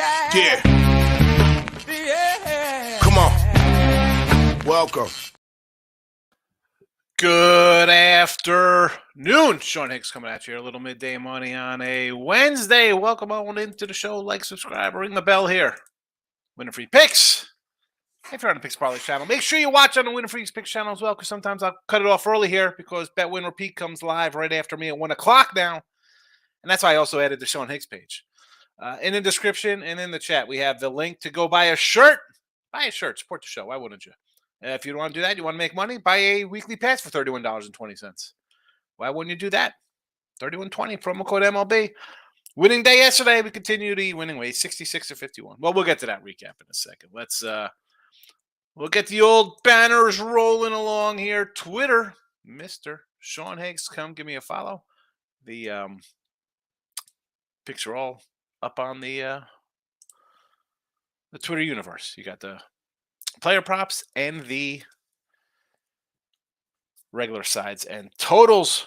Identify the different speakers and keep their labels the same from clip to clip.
Speaker 1: Yeah. Come on. Welcome.
Speaker 2: Good afternoon. Sean Higgs coming at you. A little midday money on a Wednesday. Welcome on into the show. Like, subscribe, ring the bell here. Winner Free Picks. If you're on the Picks Parlay channel, make sure you watch on the Winner Free Picks channel as well, because sometimes I'll cut it off early here because Bet Win Repeat comes live right after me at 1 o'clock now. And that's why I also added the Sean Higgs page. In the description and in the chat, we have the link to go buy a shirt. Buy a shirt. Support the show. Why wouldn't you? If you don't want to do that, you want to make money, buy a weekly pass for $31.20. Why wouldn't you do that? $31.20, promo code MLB. Winning day yesterday. We continue to eat winning ways, 66-51. Well, we'll get to that recap in a second. We'll get the old banners rolling along here. Twitter, Mr. Sean Higgs, come give me a follow. The picks are all up on the Twitter universe. You got the player props and the regular sides and totals.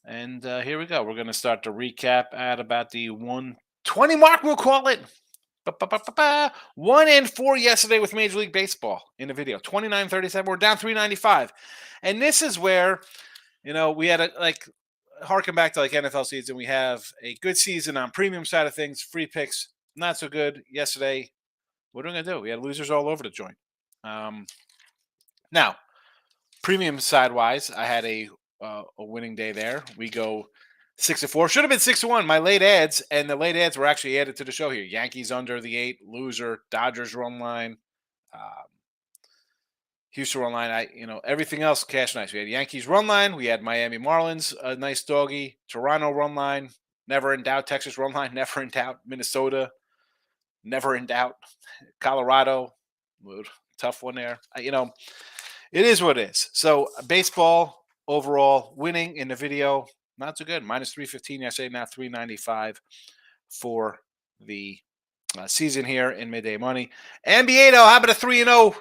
Speaker 2: And here we go. We're going to start the recap at about the 120 mark, we'll call it. 1-4 yesterday with Major League Baseball in the video. 29-37. We're down 395. And this is where, we had harken back to NFL season. We have a good season on premium side of things. Free picks, not so good yesterday. What are we going to do? We had losers all over the joint. Now, premium side-wise, I had a winning day there. We go 6-4. Should have been 6-1. My late ads, and the late ads were actually added to the show here. Yankees under the 8, loser. Dodgers run line. Houston run line. Everything else cash nice. We had Yankees run line. We had Miami Marlins, a nice doggy. Toronto run line. Never in doubt. Texas run line. Never in doubt. Minnesota. Never in doubt. Colorado. Tough one there. It is what it is. So baseball overall winning in the video, not so good. Minus 315 yesterday, now 395 for the season here in midday money. NBA though, how about a 3-0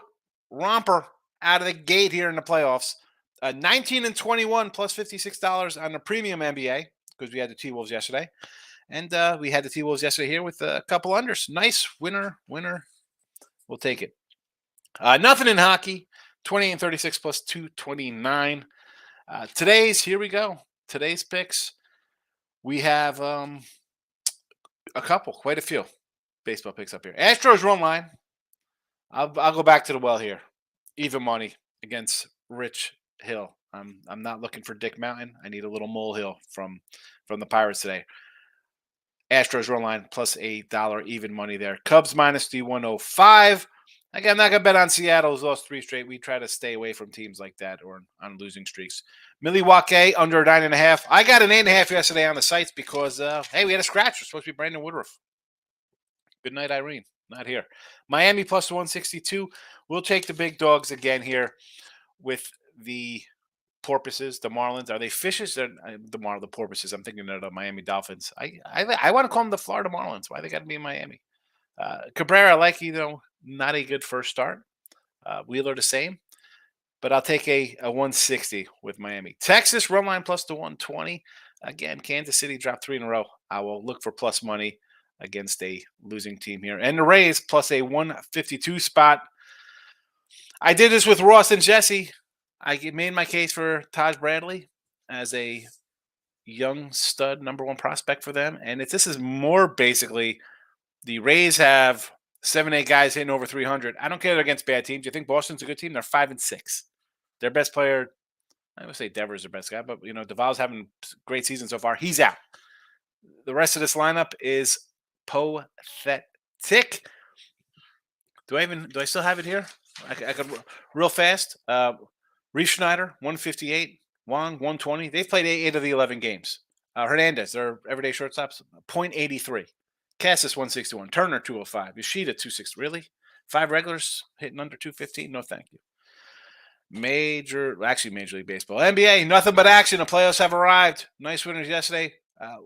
Speaker 2: romper out of the gate here in the playoffs? 19-21 plus $56 on the premium NBA because we had the T-Wolves yesterday. And we had the T-Wolves yesterday here with a couple unders. Nice winner. We'll take it. Nothing in hockey. 28-36 plus 229. Here we go. Today's picks. We have quite a few baseball picks up here. Astros run line. I'll go back to the well here. Even money against Rich Hill. I'm not looking for Dick Mountain. I need a little molehill from the Pirates today. Astros run line plus $8 even money there. Cubs minus the 105. Again, I'm not going to bet on Seattle, who's lost 3 straight. We try to stay away from teams like that or on losing streaks. Milwaukee under 9.5. I got an 8.5 yesterday on the sites because, we had a scratch. It's supposed to be Brandon Woodruff. Good night, Irene. Not here. Miami plus 162. We'll take the big dogs again here with the porpoises, the Marlins. Are they fishes? They're the porpoises. I'm thinking of the Miami Dolphins. I want to call them the Florida Marlins. Why they got to be in Miami? Cabrera, not a good first start. Wheeler the same. But I'll take a 160 with Miami. Texas run line plus the 120. Again, Kansas City dropped 3 in a row. I will look for plus money against a losing team here. And the Rays plus a 152 spot. I did this with Ross and Jesse. I made my case for Taj Bradley as a young stud number 1 prospect for them. And this is more basically the Rays have 7-8 guys hitting over 300. I don't care they're against bad teams. You think Boston's a good team? They're 5-6. Their best player, I would say Devers their best guy, but Duvall's having a great season so far. He's out. The rest of this lineup is pathetic. Do I still have it here? I could real fast. Reese Schneider, 158. Wong, 120. They've played 8 of the 11 games. Hernandez, their everyday shortstops, .83. Cassis, 161. Turner, 205. Yoshida, 260. Really? 5 regulars hitting under 215? No, thank you. Major League Baseball. NBA, nothing but action. The playoffs have arrived. Nice winners yesterday.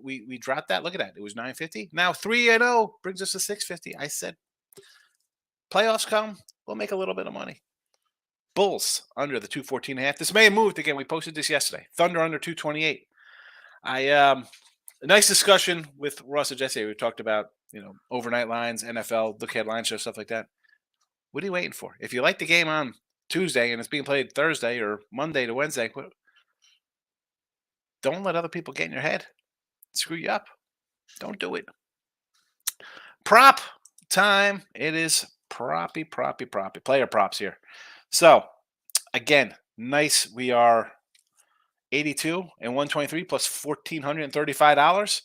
Speaker 2: We dropped that. Look at that. It was 950. Now 3-0 brings us to 650. I said, playoffs come, we'll make a little bit of money. Bulls under the 214.5. This may have moved again. We posted this yesterday. Thunder under 228. A nice discussion with Ross and Jesse. We talked about, overnight lines, NFL, look headline show, stuff like that. What are you waiting for? If you like the game on Tuesday and it's being played Thursday or Monday to Wednesday, don't let other people get in your head. Screw you up. Don't do it. Prop time. It is proppy. Player props here. So, again, nice. We are 82 and 123 plus $1,435.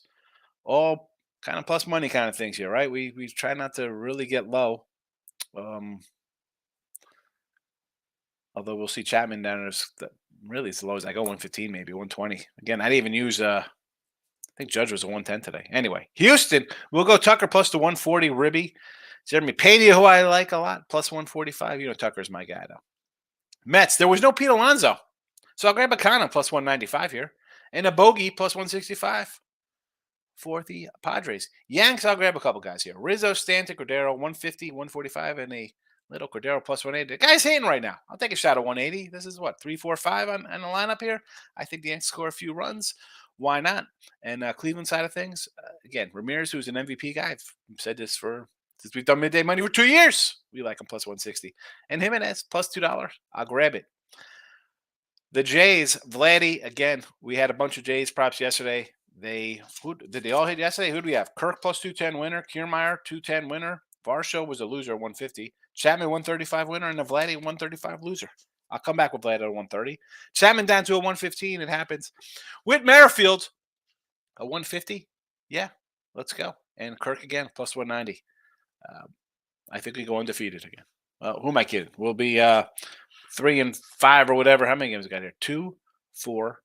Speaker 2: All kind of plus money kind of things here, right? We try not to really get low. Although we'll see Chapman down there really as low as I go 115, maybe 120. Again, I didn't even use I think Judge was a 110 today. Anyway, Houston, we'll go Tucker plus the 140 Ribby. Jeremy Pena, who I like a lot, plus 145. Tucker's my guy, though. Mets, there was no Pete Alonso. So I'll grab a Kana plus 195 here. And a Bogey plus 165 for the Padres. Yanks, I'll grab a couple guys here. Rizzo, Stanton, Cordero, 150, 145, and a little Cordero plus 180. The guy's hitting right now. I'll take a shot at 180. This is what, 3, 4, 5 on the lineup here. I think the Yanks score a few runs. Why not? And Cleveland side of things, again, Ramirez, who's an MVP guy. I've said this since we've done midday money for 2 years. We like him plus 160. And Jimenez plus $2. I'll grab it. The Jays, Vladdy, again, we had a bunch of Jays props yesterday. Did they all hit yesterday? Who do we have? Kirk plus 210 winner, Kiermaier 210 winner, Varsho was a loser 150, Chapman 135 winner, and the Vladdy 135 loser. I'll come back with Vladdy at 130. Chapman down to a 115. It happens. Whit Merrifield, a 150. Yeah, let's go. And Kirk again, plus 190. I think we go undefeated again. Who am I kidding? We'll be 3 and 5 or whatever. How many games we got here? 2, 4,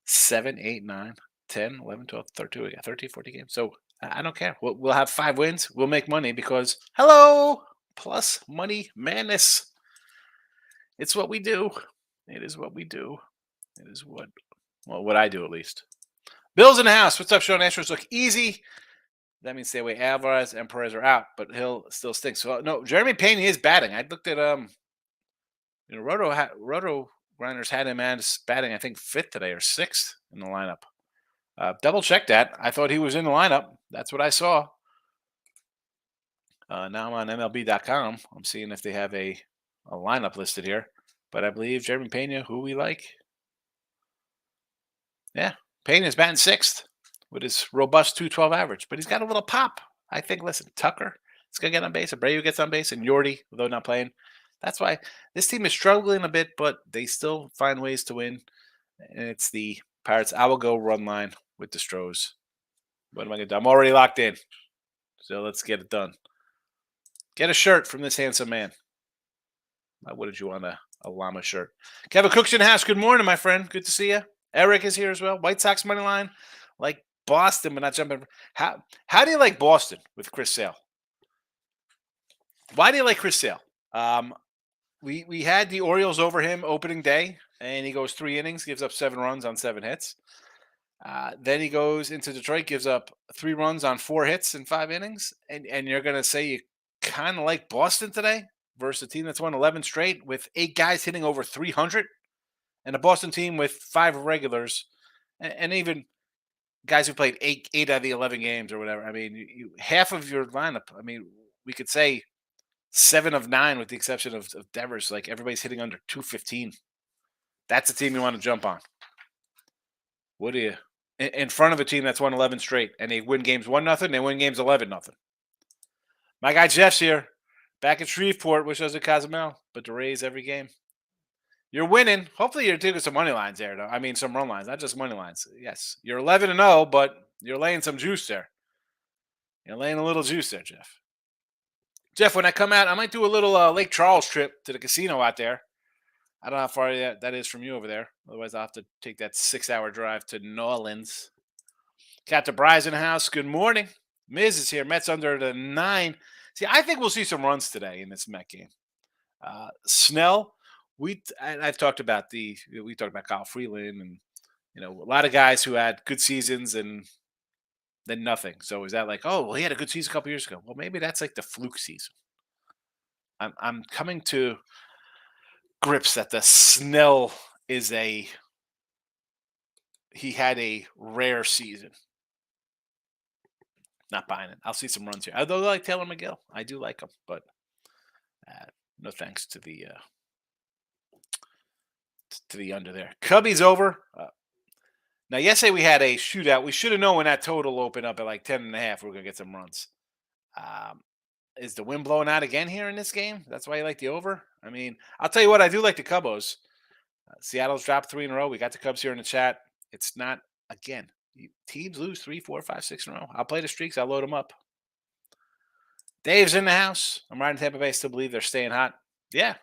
Speaker 2: 7, 8, 9, 10, 11, 12, 13. We got 13, 14 games. So I don't care. We'll have 5 wins. We'll make money because, hello, plus money madness. It's what we do. It is what we do. It is what I do at least. Bill's in the house. What's up, Sean? Astros look easy. That means stay away. Alvarez and Perez are out, but Hill still stinks. So no, Jeremy Payne is batting. I looked at Roto Grinders had him as batting, I think 5th today or 6th in the lineup. Double check that. I thought he was in the lineup. That's what I saw. Now I'm on MLB.com. I'm seeing if they have a lineup listed here. But I believe Jeremy Pena, who we like. Yeah, Pena is batting 6th with his robust 212 average. But he's got a little pop. I think, listen, Tucker is going to get on base. Abreu gets on base. And Yordi, although not playing. That's why this team is struggling a bit, but they still find ways to win. And it's the Pirates. I will go run line with the Stros. What am I going to do? I'm already locked in. So let's get it done. Get a shirt from this handsome man. Why wouldn't you want a llama shirt? Kevin Cook's in the house. Good morning, my friend. Good to see you. Eric is here as well. White Sox money line. Like Boston, but not jumping. How do you like Boston with Chris Sale? Why do you like Chris Sale? We had the Orioles over him opening day, and he goes 3 innings, gives up 7 runs on 7 hits. Then he goes into Detroit, gives up 3 runs on 4 hits in 5 innings. And you're going to say you kind of like Boston today versus a team that's won 11 straight with 8 guys hitting over 300 and a Boston team with 5 regulars and even guys who played 8 out of the 11 games or whatever. I mean, half of your lineup, I mean, we could say 7 of 9 with the exception of Devers. Like everybody's hitting under 215. That's a team you want to jump on. What do you in front of a team that's won 11 straight and they win games 1-0, they win games 11-0. My guy Jeff's here, back at Shreveport. Wish I was at Cozumel, but the Rays every game. You're winning. Hopefully you're taking some money lines there, though. I mean, some run lines, not just money lines. Yes, you're 11-0, but you're laying some juice there. You're laying a little juice there, Jeff. Jeff, when I come out, I might do a little Lake Charles trip to the casino out there. I don't know how far that is from you over there. Otherwise, I'll have to take that 6-hour drive to New Orleans. Captain Bry's in the house. Good morning. Miz is here. Mets under the 9. See, I think we'll see some runs today in this Met game. Snell, I've talked about we talked about Kyle Freeland and a lot of guys who had good seasons and then nothing. So is that like, oh, well, he had a good season a couple years ago? Well, maybe that's like the fluke season. I'm coming to grips that the Snell is he had a rare season. Not buying it. I'll see some runs here. I do like Taylor McGill. I do like him, but no thanks to the under there. Cubbies over. Now, yesterday we had a shootout. We should have known when that total opened up at like 10.5. We're gonna get some runs. Um, is the wind blowing out again here in this game? That's why you like the over. I mean, I'll tell you what. I do like the Cubos. Seattle's dropped 3 in a row. We got the Cubs here in the chat. It's not again. Teams lose 3, 4, 5, 6 in a row. I'll play the streaks. I'll load them up. Dave's in the house. I'm riding Tampa Bay. Still believe they're staying hot. Yeah.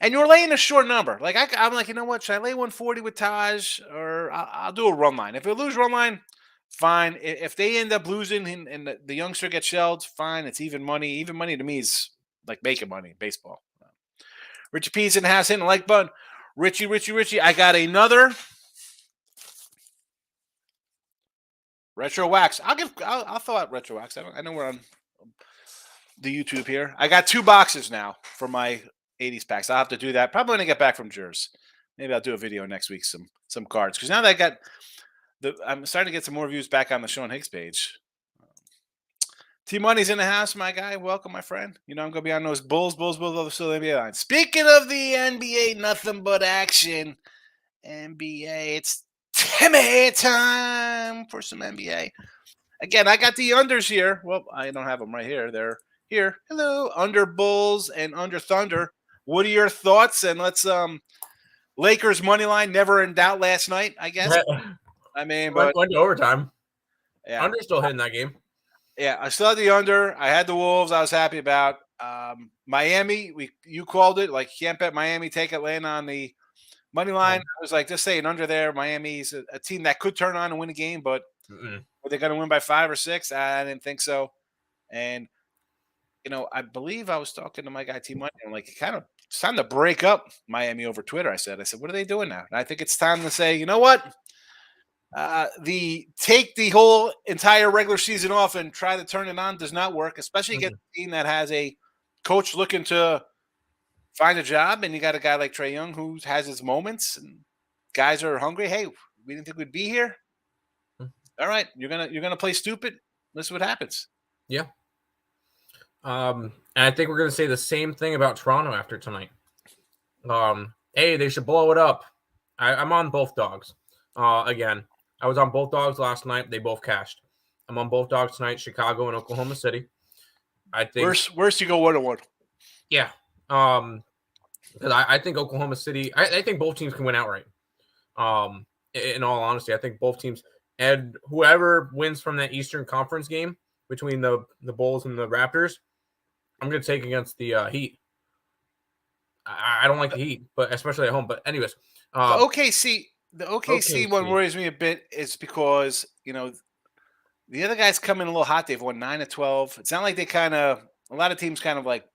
Speaker 2: And you're laying a short number. Like I'm like, you know what? Should I lay 140 with Taj, or I'll do a run line? If we lose run line, fine. If they end up losing and the youngster gets shelled, fine. It's even money. Even money to me is like making money in baseball. Richie P's in the house, hitting the like button. Richie. I got another retro wax. I'll throw out retro wax. I know we're on the YouTube here. I got 2 boxes now for my 80s packs. I'll have to do that probably when I get back from Jers. Maybe I'll do a video next week, some cards, because now that I got I'm starting to get some more views back on the Sean Higgs page. T Money's in the house, my guy. Welcome, my friend. You know I'm gonna be on those Bulls of the NBA line. Speaking of the NBA, nothing but action. NBA, it's Timmy time for some NBA. Again, I got the unders here. Well, I don't have them right here. They're here. Hello, under Bulls and under Thunder. What are your thoughts? And let's Lakers money line never in doubt last night, I guess. I mean, but
Speaker 3: went to overtime.
Speaker 2: Yeah,
Speaker 3: Under's still hitting that game.
Speaker 2: Yeah, I still had the under. I had the Wolves. I was happy about Miami. You called it. Like, you can't bet Miami. Take Atlanta on the money line. I was like, just saying under there. Miami's a team that could turn on and win a game, but are they going to win by 5 or 6? I didn't think so. And I believe I was talking to my guy T Money. I'm like, it's time to break up Miami over Twitter. I said, what are they doing now? And I think it's time to say, you know what? Take the whole entire regular season off and try to turn it on does not work, especially against a team that has a coach looking to find a job, and you got a guy like Trae Young who has his moments, and guys are hungry. Hey, we didn't think we'd be here. All right, you're gonna play stupid. Let's see what happens.
Speaker 3: Yeah. And I think we're gonna say the same thing about Toronto after tonight. Hey, they should blow it up. I'm on both dogs. Again. I was on both dogs last night. They both cashed. I'm on both dogs tonight, Chicago and Oklahoma City. I think
Speaker 2: worst you go 1-1.
Speaker 3: Yeah. Because I think Oklahoma City, I think both teams can win outright. In all honesty, I think both teams, and whoever wins from that Eastern Conference game between the Bulls and the Raptors, I'm going to take against the Heat. I don't like the Heat, but especially at home. But anyways,
Speaker 2: The OKC one worries me a bit is because, the other guys come in a little hot. They've won 9 of 12. It's not like they a lot of teams kind of like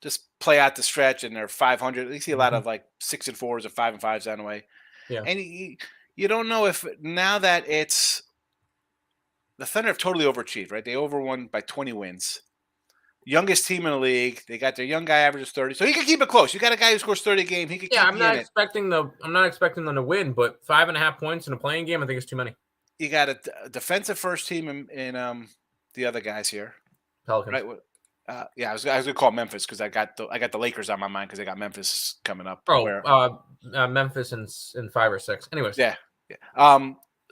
Speaker 2: just play out the stretch and they're 500. You see a lot of like 6 and 4s or 5 and 5s down the way.
Speaker 3: Yeah.
Speaker 2: And you don't know if now that it's the Thunder have totally overachieved, right? They overwon by 20 wins. Youngest team in the league. They got their young guy averages 30, so he can keep it close. You got a guy who scores 30 a game. He could.
Speaker 3: Yeah, I'm not expecting them to win, but 5.5 points in a playing game, I think it's too many.
Speaker 2: You got a defensive first team in the other guys here.
Speaker 3: Pelicans.
Speaker 2: Right. Yeah, I was gonna call Memphis because I got the Lakers on my mind because they got Memphis coming up.
Speaker 3: Memphis in 5 or 6. Anyways.
Speaker 2: Yeah.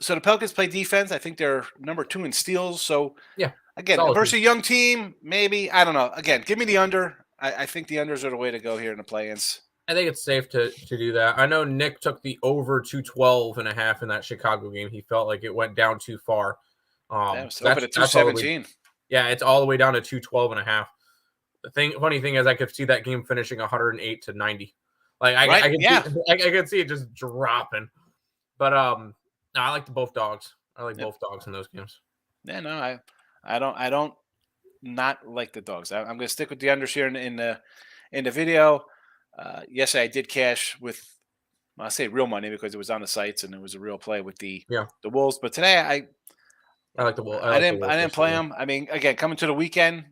Speaker 2: So the Pelicans play defense. I think they're number 2 in steals. So
Speaker 3: yeah.
Speaker 2: Again, versus a young team, maybe. I don't know. Again, give me the under. I think the unders are the way to go here in the play-ins.
Speaker 3: I think it's safe to do that. I know Nick took the over 212.5 in that Chicago game. He felt like it went down too far.
Speaker 2: It's open at 217.
Speaker 3: Yeah, it's all the way down to 212.5. Funny thing is, I could see that game finishing 108-90. Like I could see it just dropping. But I like both dogs. I like both dogs in those games.
Speaker 2: Yeah, no, I don't not like the dogs. I'm going to stick with the unders here in the video. Yes, I did cash with, I say real money because it was on the sites and it was a real play with the Wolves. But today
Speaker 3: I like the Wolves.
Speaker 2: I didn't play them. I mean, again, coming to the weekend,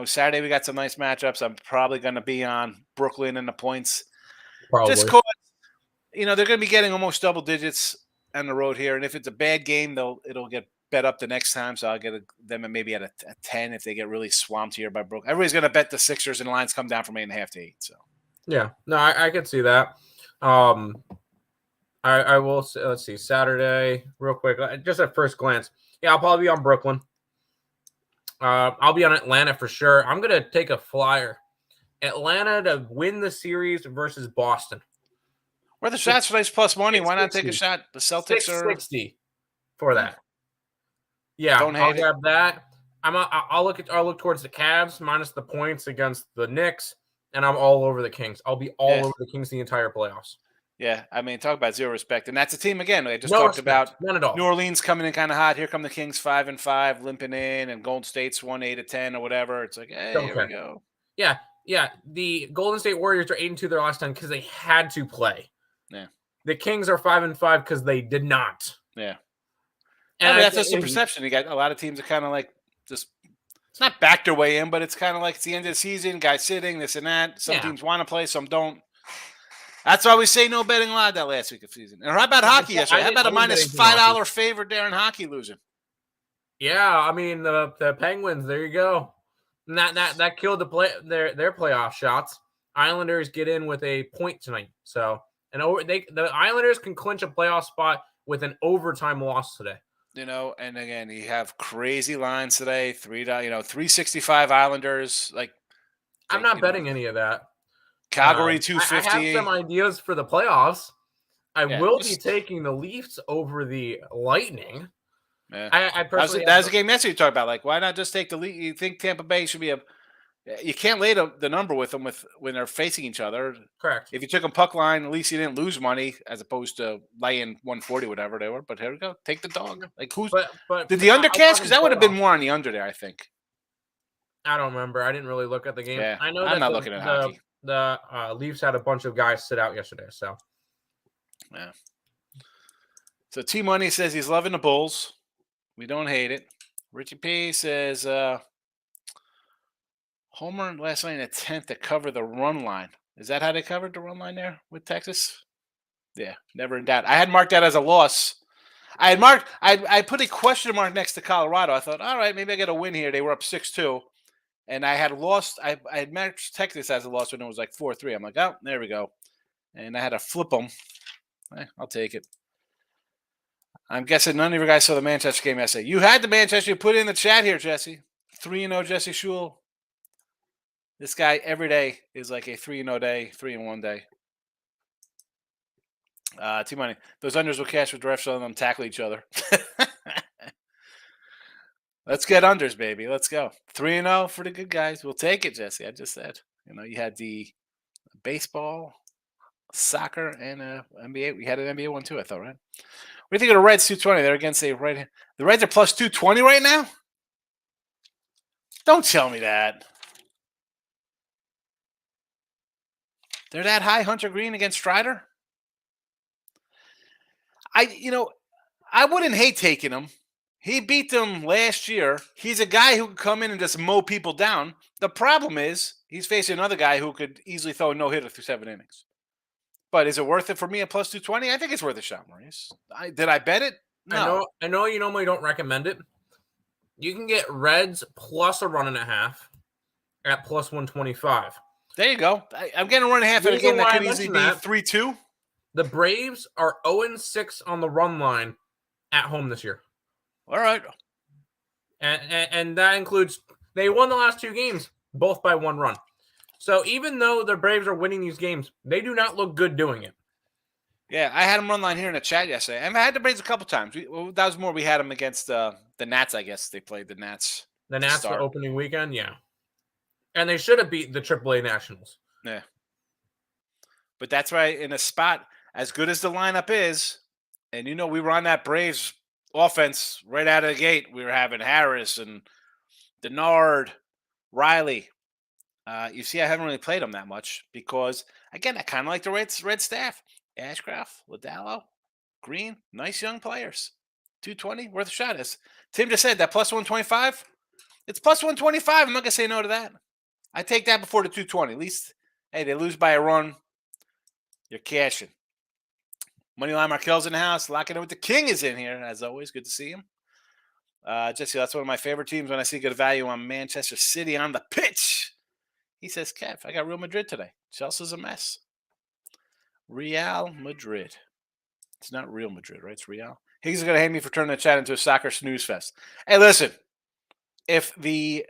Speaker 2: Saturday we got some nice matchups. I'm probably going to be on Brooklyn and the points.
Speaker 3: Probably.
Speaker 2: Just because, they're going to be getting almost double digits on the road here, and if it's a bad game, it'll get bet up the next time, so I'll get them maybe at a 10 if they get really swamped here by Brook. Everybody's going to bet the Sixers and lines come down from 8.5 to 8. So
Speaker 3: Yeah, no, I could see that. I will say, let's see, Saturday, real quick, just at first glance. Yeah, I'll probably be on Brooklyn. I'll be on Atlanta for sure. I'm going to take a flyer. Atlanta to win the series versus Boston.
Speaker 2: where the shots for nice plus money. Why not take a shot? The Celtics are
Speaker 3: 660 for that. Yeah,
Speaker 2: Don't hate
Speaker 3: I'll
Speaker 2: it.
Speaker 3: grab that. I'll look towards the Cavs minus the points against the Knicks, and I'm all over the Kings. I'll be all over the Kings the entire playoffs.
Speaker 2: Yeah, I mean, talk about zero respect, and that's a team again. I just
Speaker 3: No
Speaker 2: talked
Speaker 3: respect,
Speaker 2: about
Speaker 3: none at all.
Speaker 2: New Orleans coming in kind of hot. Here come the Kings 5-5, limping in, and Golden State's 1-8-10 or whatever. It's like, hey, here we go.
Speaker 3: Yeah. The Golden State Warriors are 8-2 their last 10 because they had to play.
Speaker 2: Yeah.
Speaker 3: The Kings are 5-5 because they did not.
Speaker 2: Yeah.
Speaker 3: And
Speaker 2: that's just the perception. You got a lot of teams that kind of like just. It's not back their way in, but it's kind of like it's the end of the season. Guys sitting, this and that. Some teams want to play, some don't. That's why we say no betting allowed that last week of season. And how about hockey yesterday? How about a minus $5 favorite there in hockey losing?
Speaker 3: Yeah, I mean the Penguins. There you go. And that killed their playoff shots. Islanders get in with a point tonight. So the Islanders can clinch a playoff spot with an overtime loss today.
Speaker 2: And again, you have crazy lines today. 365 Islanders. Like,
Speaker 3: I'm not betting any of that.
Speaker 2: Calgary 250.
Speaker 3: I have some ideas for the playoffs. I will be taking the Leafs over the Lightning.
Speaker 2: Yeah.
Speaker 3: I personally
Speaker 2: that was a game yesterday you talked about. Like, why not just take the lead? You think Tampa Bay should be you can't lay the number with them when they're facing each other.
Speaker 3: Correct.
Speaker 2: If you took them puck line, at least you didn't lose money as opposed to laying 140, whatever they were. But here we go. Take the dog. Like, who's did the under cash? Because that would have been more on the under there, I think.
Speaker 3: I don't remember. I didn't really look at the game.
Speaker 2: Yeah,
Speaker 3: I know
Speaker 2: I'm not looking at hockey.
Speaker 3: The Leafs had a bunch of guys sit out yesterday. So,
Speaker 2: yeah. So T Money says he's loving the Bulls. We don't hate it. Richie P says homer last night in a 10th to cover the run line. Is that how they covered the run line there with Texas? Yeah, never in doubt. I had marked that as a loss. I put a question mark next to Colorado. I thought, all right, maybe I get a win here. They were up 6-2. And I had lost. I had matched Texas as a loss when it was like 4-3. I'm like, oh, there we go. And I had to flip them. I'll take it. I'm guessing none of you guys saw the Manchester game yesterday. You had the Manchester. You put it in the chat here, Jesse. 3-0 Jesse Shule. This guy every day is like a 3-0 day, 3-1 day. Too money. Those unders will cash with refs on them tackle each other. Let's get unders, baby. Let's go. 3-0 for the good guys. We'll take it, Jesse. I just said. You had the baseball, soccer, and NBA. We had an NBA one too, I thought, right? What do you think of the Reds 220? They're against the right. The Reds are plus 220 right now? Don't tell me that. They're that high, Hunter Green against Strider? I wouldn't hate taking him. He beat them last year. He's a guy who could come in and just mow people down. The problem is he's facing another guy who could easily throw a no-hitter through 7 innings. But is it worth it for me at plus 220? I think it's worth a shot, Maurice. Did I bet it? No.
Speaker 3: I know you normally don't recommend it. You can get Reds plus a 1.5 at plus 125.
Speaker 2: There you go. I'm getting a 1.5 in a game that could easily be 3-2.
Speaker 3: The Braves are 0-6 on the run line at home this year.
Speaker 2: All right.
Speaker 3: And that includes they won the last 2 games, both by 1 run. So even though the Braves are winning these games, they do not look good doing it.
Speaker 2: Yeah, I had them run line here in the chat yesterday. I had the Braves a couple times. That was more we had them against the Nats, I guess. They played the Nats.
Speaker 3: The Nats the opening weekend, yeah. And they should have beat the AAA Nationals.
Speaker 2: Yeah. But that's right, in a spot, as good as the lineup is, and we were on that Braves offense right out of the gate. We were having Harris and Denard, Riley. You see, I haven't really played them that much because, again, I kind of like the red staff. Ashcraft, Lodallo, Green, nice young players. 220, worth a shot. As Tim just said, that plus 125, it's plus 125. I'm not going to say no to that. I take that before the 220. At least, hey, they lose by a run. You're cashing. Moneyline Markel's in the house. Locking in with the King is in here, as always. Good to see him. Jesse, that's one of my favorite teams when I see good value on Manchester City on the pitch. He says, Kev, I got Real Madrid today. Chelsea's a mess. Real Madrid. It's not Real Madrid, right? It's Real. He's going to hate me for turning the chat into a soccer snooze fest. Hey, listen. If the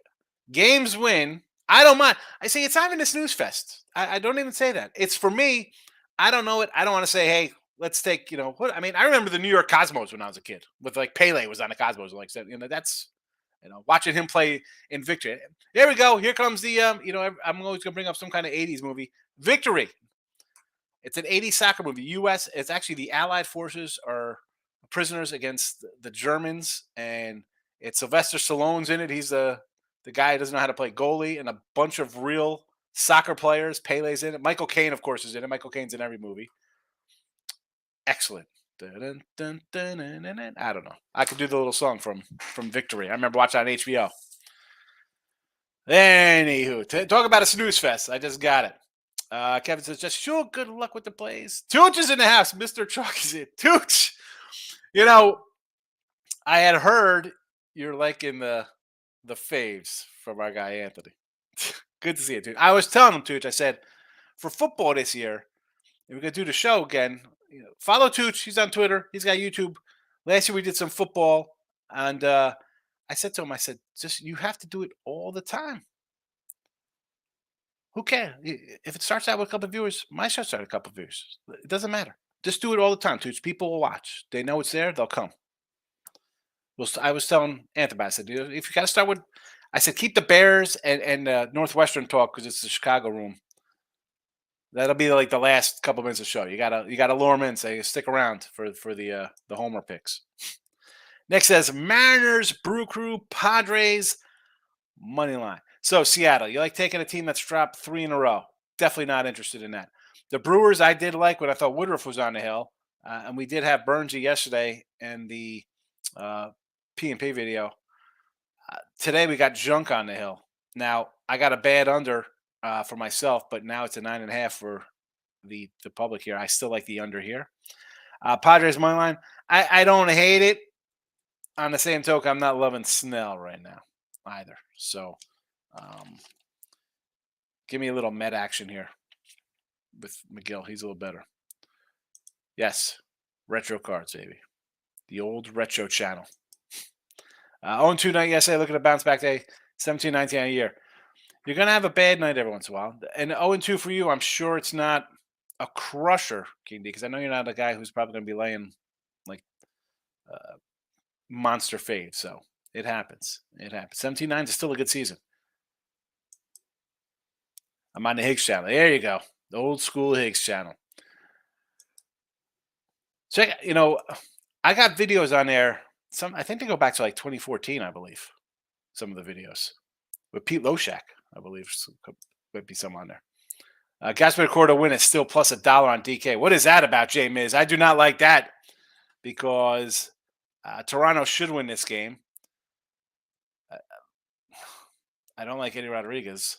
Speaker 2: games win, I don't mind. I say it's not even a snooze fest. I don't even say that. It's for me. I don't know it. I don't want to say, hey, let's take, what I mean, I remember the New York Cosmos when I was a kid with like Pele was on the Cosmos. Like said, that's watching him play in victory. There we go. Here comes the I'm always gonna bring up some kind of 80s movie. Victory. It's an 80s soccer movie. US, it's actually the Allied forces are prisoners against the Germans, and it's Sylvester Stallone's in it. He's the guy who doesn't know how to play goalie, and a bunch of real soccer players. Pele's in it. Michael Caine, of course, is in it. Michael Caine's in every movie. Excellent. Dun, dun, dun, dun, dun, dun. I don't know. I could do the little song from Victory. I remember watching on HBO. Anywho, talk about a snooze fest. I just got it. Kevin says, just sure, good luck with the plays. Tooch is in the house. Mr. Chalk is in. Tooch. I had heard you're liking the faves from our guy Anthony. Good to see it, dude. I was telling him, Tooch, I said, for football this year, if we're going to do the show again, follow Tooch. He's on Twitter. He's got YouTube. Last year we did some football, and I said to him, I said, just you have to do it all the time. Who cares? If it starts out with a couple of viewers, my show started a couple of viewers. It doesn't matter. Just do it all the time, Tooch. People will watch. They know it's there. They'll come. Well, I was telling Anthony, I said, if you got to start with, I said, keep the Bears and Northwestern talk because it's the Chicago room. That'll be like the last couple minutes of the show. You gotta lure them in. Say stick around for the Homer picks. Next says Mariners, Brew Crew, Padres, money line. So Seattle, you like taking a team that's dropped 3 in a row? Definitely not interested in that. The Brewers, I did like when I thought Woodruff was on the hill, and we did have Burnsy yesterday and the P&P video. Today we got Junk on the hill. Now I got a bad under for myself, but now it's a 9.5 for the public here. I still like the under here. Padres money line. I don't hate it. On the same token, I'm not loving Snell right now either. So give me a little med action here with McGill. He's a little better. Yes, retro cards, baby. The old retro channel. 0-2 night yesterday. Look at a bounce back day. 17-19 a year. You're going to have a bad night every once in a while. And 0-2 for you, I'm sure it's not a crusher, King D, because I know you're not a guy who's probably going to be laying like monster fade. So it happens. 17-9 is still a good season. I'm on the Higgs channel. There you go. The old school Higgs channel. Check, I got videos on there. I think they go back to like 2014, I believe. Some of the videos with Pete Loshak, I believe, might be some on there. Gasper Corda win is still plus $1 on DK. What is that about, J Miz? I do not like that because Toronto should win this game. I don't like Eddie Rodriguez.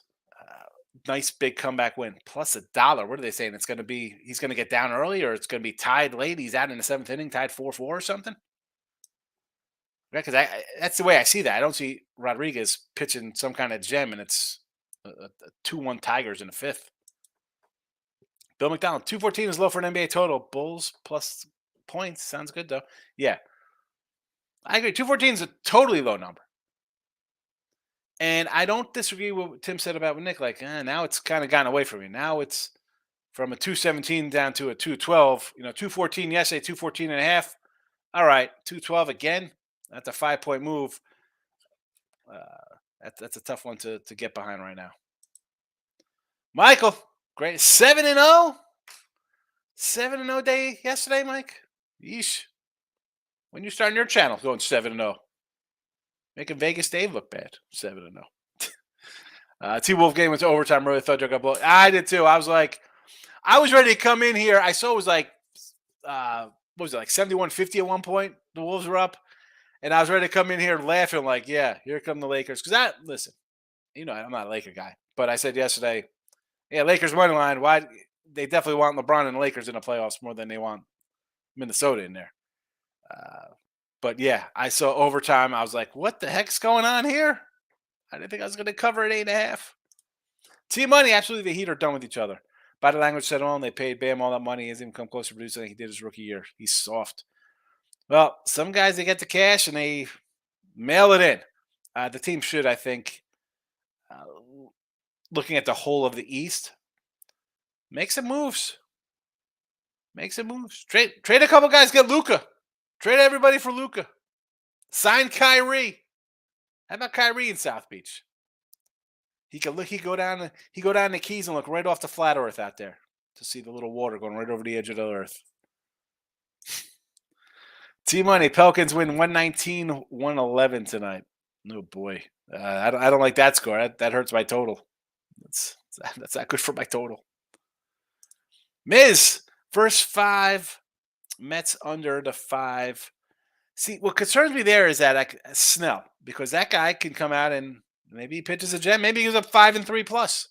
Speaker 2: Nice big comeback win. Plus $1. What are they saying? It's going to be he's going to get down early, or it's going to be tied late. He's out in the 7th inning, tied 4-4 or something. Yeah, because that's the way I see that. I don't see Rodriguez pitching some kind of gem, and it's a 2-1 Tigers in the 5th. Bill McDonald, 214 is low for an NBA total. Bulls plus points. Sounds good, though. Yeah. I agree. 214 is a totally low number. And I don't disagree with what Tim said about Nick. Like, now it's kind of gotten away from me. Now it's from a 217 down to a 212. 214 yesterday, 214 and a half. All right, 212 again. That's a 5-point move. That's a tough one to get behind right now. Michael, great. 7-0. 7-0 day yesterday, Mike. Yeesh. When you starting your channel going 7-0. Making Vegas Dave look bad. 7-0. T-Wolf game went to overtime. Really thought Joe got blown. I did too. I was ready to come in here. I saw it was like, what was it, like 71-50 at one point? The Wolves were up. And I was ready to come in here laughing like, yeah, here come the Lakers. Because listen, I'm not a Laker guy. But I said yesterday, yeah, Lakers money line. Why? They definitely want LeBron and the Lakers in the playoffs more than they want Minnesota in there. But yeah, I saw overtime. I was like, what the heck's going on here? I didn't think I was going to cover at 8.5. Team Money, absolutely, the Heat are done with each other. Body language said on. They paid Bam all that money. He hasn't even come close to producing like he did his rookie year. He's soft. Well, some guys, they get the cash and they mail it in. The team should, I think, uh, looking at the whole of the East, make some moves. Make some moves. Trade a couple guys. Get Luka. Trade everybody for Luka. Sign Kyrie. How about Kyrie in South Beach? He could look. He go down the Keys and look right off the flat Earth out there to see the little water going right over the edge of the Earth. T Money Pelicans win 119-111 tonight. Oh boy, I don't like that score. That hurts my total. That's not good for my total. Miz first 5. Mets under the 5. See, what concerns me there is that Snell, because that guy can come out and maybe he pitches a gem. Maybe he goes up 5-3 plus.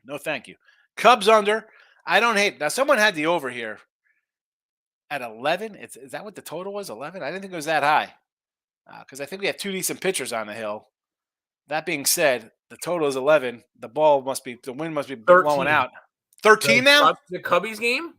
Speaker 2: No, thank you. Cubs under. I don't hate. Now, someone had the over here at 11. Is that what the total was? 11? I didn't think it was that high because I think we have 2 decent pitchers on the hill. That being said, the total is 11. The wind must be blowing out. 13 now?
Speaker 3: The Cubbies game?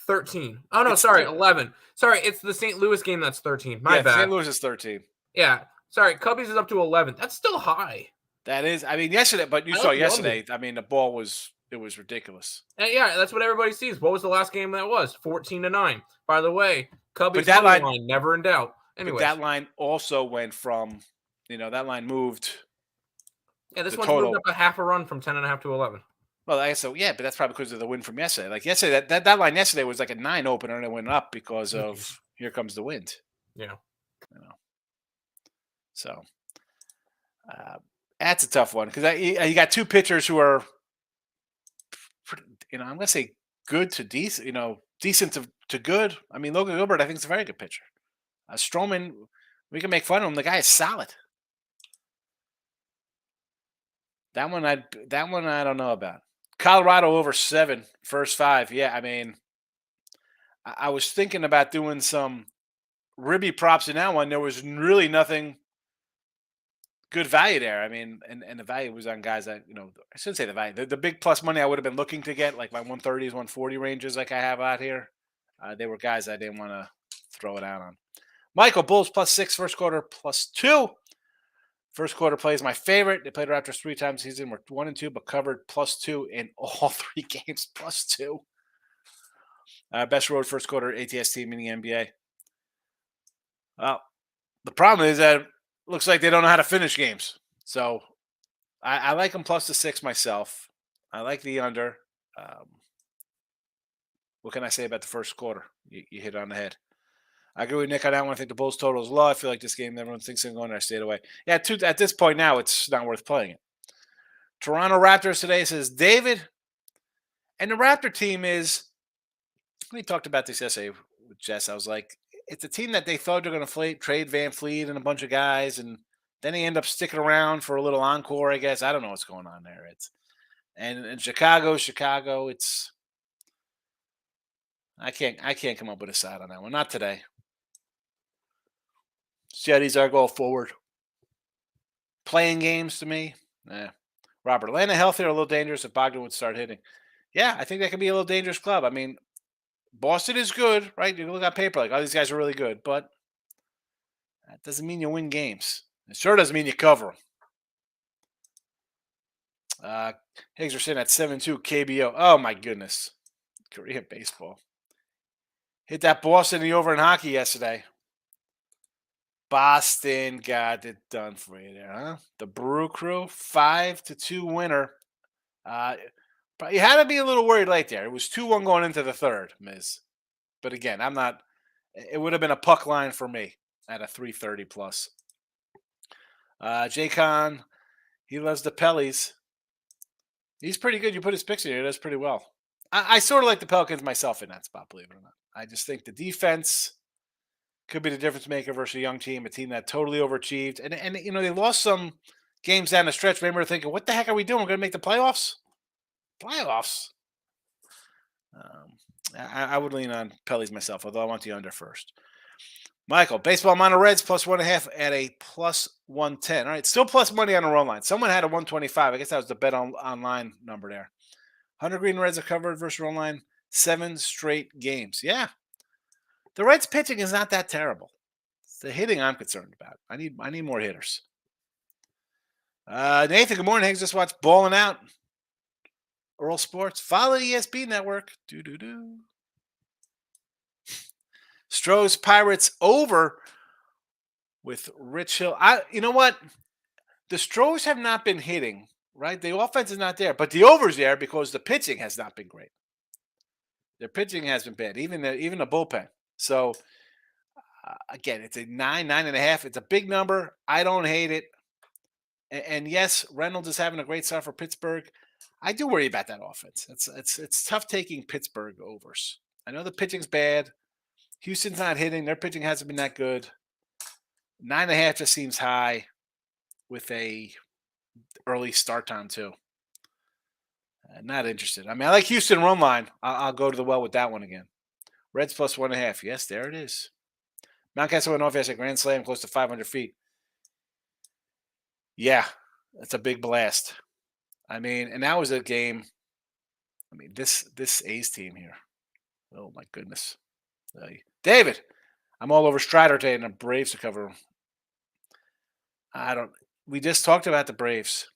Speaker 3: 13. Oh, no, sorry, 11. Sorry, it's the St. Louis game that's 13. My bad.
Speaker 2: St. Louis is 13.
Speaker 3: Yeah. Sorry, Cubbies is up to 11. That's still high.
Speaker 2: That is. I mean, yesterday, but you saw yesterday. I mean, the ball was ridiculous.
Speaker 3: And yeah, that's what everybody sees. What was the last game that was? 14-9. By the way, Cubbies
Speaker 2: that line
Speaker 3: never in doubt. Anyway,
Speaker 2: that line also went from, that line moved.
Speaker 3: Yeah, this one moved up a half a run from 10.5 to 11.
Speaker 2: Well, I guess so. Yeah, but that's probably because of the win from yesterday. Like yesterday, that line yesterday was like a 9 opener and it went up because of here comes the wind.
Speaker 3: Yeah.
Speaker 2: So that's a tough one because you got 2 pitchers who are, I'm going to say good to decent, decent to good. I mean, Logan Gilbert, I think, is a very good pitcher. Stroman, we can make fun of him. The guy is solid. That one I don't know about. Colorado over 7, first 5. Yeah, I mean, I was thinking about doing some ribby props in that one. There was really nothing good value there. I mean, and the value was on guys that, I shouldn't say the value. The big plus money I would have been looking to get, like my 130s, 140 ranges like I have out here. They were guys I didn't want to throw it out on. Michael, Bulls +6, first quarter +2. First quarter play is my favorite. They played Raptors 3 times this season. We're 1-2, but covered +2 in all 3 games, +2. Best road first quarter ATS team in the NBA. Well, the problem is that it looks like they don't know how to finish games. So I like them +6 myself. I like the under. What can I say about the first quarter? You hit it on the head. I agree with Nick on that one. I think the Bulls total is low. I feel like this game, everyone thinks they're going there. I stayed away. Yeah, at this point now, it's not worth playing it. Toronto Raptors today says David. And the Raptor team is, we talked about this yesterday with Jess. I was like, it's a team that they thought they're going to trade Van Fleet and a bunch of guys. And then they end up sticking around for a little encore, I guess. I don't know what's going on there. And Chicago, it's, I can't come up with a side on that one. Not today. Jetties are going forward. Playing games to me, Robert, Atlanta healthy or a little dangerous if Bogdan would start hitting. Yeah, I think that could be a little dangerous club. I mean, Boston is good, right? You can look on paper like, oh, these guys are really good, but that doesn't mean you win games. It sure doesn't mean you cover them. Higgs are sitting at 7-2 KBO. Oh my goodness, Korean baseball hit that Boston the over in hockey yesterday. Boston got it done for you there, huh? The Brew Crew 5-2 winner. But you had to be a little worried late there. It was 2-1 going into the third, Miz. But again, I'm not. It would have been a puck line for me at a 330 plus. J-Con, he loves the Pellies. He's pretty good. You put his picks in here, he does pretty well. I sort of like the Pelicans myself in that spot, believe it or not. I just think the defense could be the difference maker versus a young team, a team that totally overachieved. And they lost some games down the stretch. Maybe we're thinking, what the heck are we doing? We're going to make the playoffs? Playoffs? I would lean on Pellies myself, although I want the under first. Michael, baseball mono Reds plus 1.5 at a plus 110. All right, still plus money on the run line. Someone had a 125. I guess that was the bet online number there. 100 Green Reds are covered versus run line 7 straight games. Yeah, the Reds pitching is not that terrible. It's the hitting I'm concerned about. I need more hitters. Nathan, good morning. Higgs just watched Balling Out. Earl Sports. Follow the ESB network. Do. Stroh's Pirates over with Rich Hill. You know what? The Stros have not been hitting, right? The offense is not there, but the over's there because the pitching has not been great. Their pitching has been bad, even the bullpen. So again, it's a 9.5. It's a big number. I don't hate it. And yes, Reynolds is having a great start for Pittsburgh. I do worry about that offense. It's tough taking Pittsburgh overs. I know the pitching's bad. Houston's not hitting. Their pitching hasn't been that good. 9.5 just seems high with a early start time too. Not interested. I mean, I like Houston run line. I'll go to the well with that one again. Reds plus 1.5. Yes, there it is. Mountcastle went off yesterday. Grand Slam close to 500 feet. Yeah, that's a big blast. I mean, and that was a game. I mean, this A's team here. Oh my goodness. David, I'm all over Strider today and the Braves to cover. We just talked about the Braves.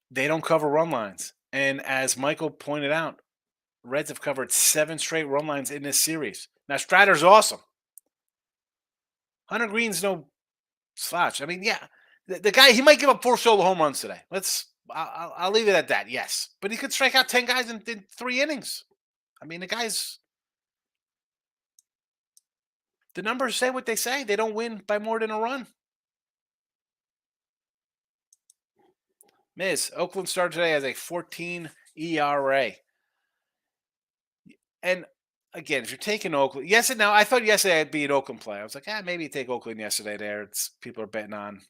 Speaker 2: They don't cover run lines. And as Michael pointed out, Reds have covered 7 straight run lines in this series. Now, Strider's awesome. Hunter Green's no slouch. I mean, yeah, the guy, he might give up 4 solo home runs today. I'll leave it at that, yes. But he could strike out 10 guys in 3 innings. I mean, the numbers say what they say. They don't win by more than a run. Miz, Oakland started today as a 14 ERA. And again, if you're taking Oakland, I thought yesterday I'd be an Oakland play. I was like, maybe take Oakland yesterday there. People are betting on.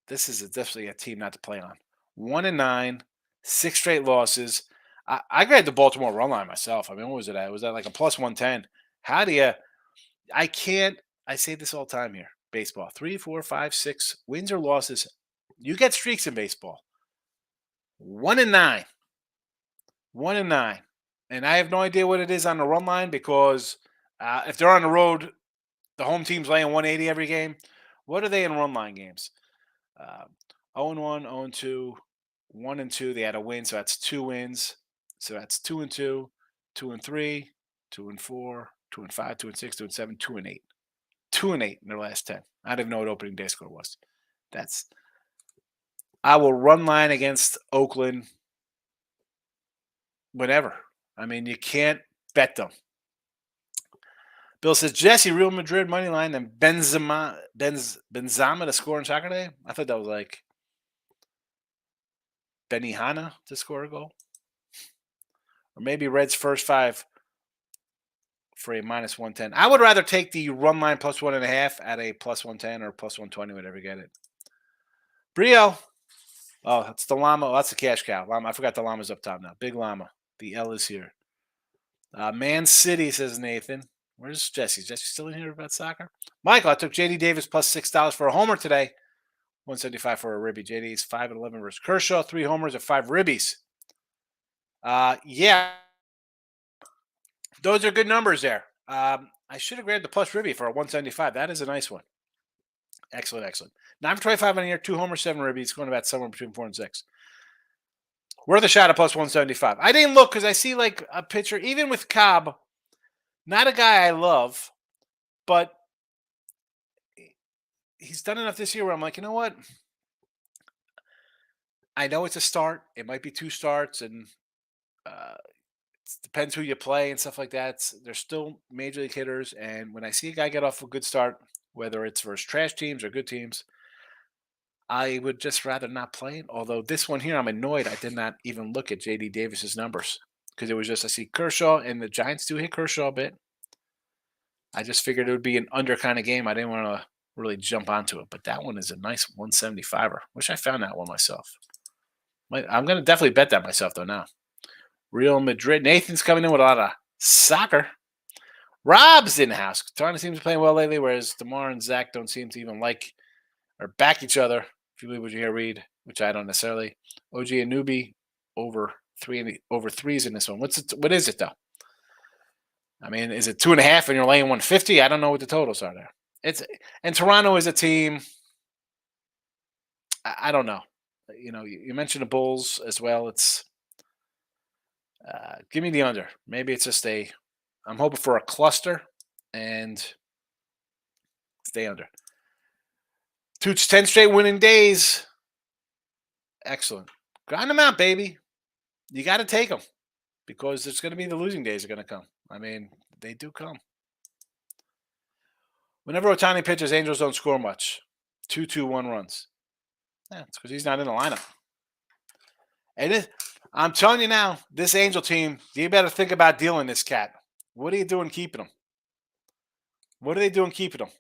Speaker 2: This is definitely a team not to play on. 1-9, 6 straight losses. I grabbed the Baltimore run line myself. I mean, what was it at? Was that like a plus 110? How do you? I say this all the time here. Baseball. 3, 4, 5, 6 wins or losses. You get streaks in baseball. 1-9. 1-9. And I have no idea what it is on the run line because if they're on the road, the home team's laying 180 every game. What are they in run line games? 0-1, 0-2, 1-2. They had a win, so that's 2 wins. So that's 2-2, 2-3, 2-4, 2-5, 2-6, 2-7, 2-8. 2-8 in their last 10. I don't even know what opening day score was. I will run line against Oakland whenever. I mean, you can't bet them. Bill says, Jesse, Real Madrid money line, and Benzema to score on Saturday. I thought that was like Benihana to score a goal. Or maybe Reds first 5 for a minus 110. I would rather take the run line plus 1.5 at a plus 110 or plus 120, whatever you get it. Brio. Oh, that's the llama. Oh, that's the cash cow. Llama. I forgot the llama's up top now. Big llama. The L is here. Man City, says Nathan. Where's Jesse? Is Jesse still in here about soccer? Michael, I took JD Davis plus $6 for a homer today. 175 for a ribby. JD's 5-11 versus Kershaw. 3 homers and 5 ribbies. Yeah. Those are good numbers there. I should have grabbed the plus ribby for a 175. That is a nice one. Excellent. 9 for 25 on the year, 2 homers, 7 ribbies. Going about somewhere between 4 and 6. Worth a shot at plus 175. I didn't look because I see like a pitcher, even with Cobb, not a guy I love, but he's done enough this year where I'm like, you know what? I know it's a start. It might be 2 starts, and it depends who you play and stuff like that. They're still major league hitters, and when I see a guy get off a good start, whether it's versus trash teams or good teams, I would just rather not play it. Although this one here, I'm annoyed I did not even look at J.D. Davis's numbers because it was just I see Kershaw, and the Giants do hit Kershaw a bit. I just figured it would be an under kind of game. I didn't want to really jump onto it, but that one is a nice 175er. Wish I found that one myself. I'm going to definitely bet that myself, though, now. Real Madrid. Nathan's coming in with a lot of soccer. Rob's in the house. Tony seems to be playing well lately, whereas DeMar and Zach don't seem to even like or back each other. If you believe what you hear, read, which I don't necessarily. OG and Newbie over over threes in this one. What is it though? I mean, is it 2.5 and you're laying 150? I don't know what the totals are there. And Toronto is a team. I don't know. You mentioned the Bulls as well. It's give me the under. Maybe it's just I'm hoping for a cluster and stay under. Toots 10 straight winning days. Excellent. Grind them out, baby. You got to take them because there's going to be the losing days are going to come. I mean, they do come. Whenever Ohtani pitches, Angels don't score much. 2-2-1 runs. Yeah, it's because he's not in the lineup. And I'm telling you now, this Angel team, you better think about dealing this cat. What are you doing keeping him? What are they doing keeping him?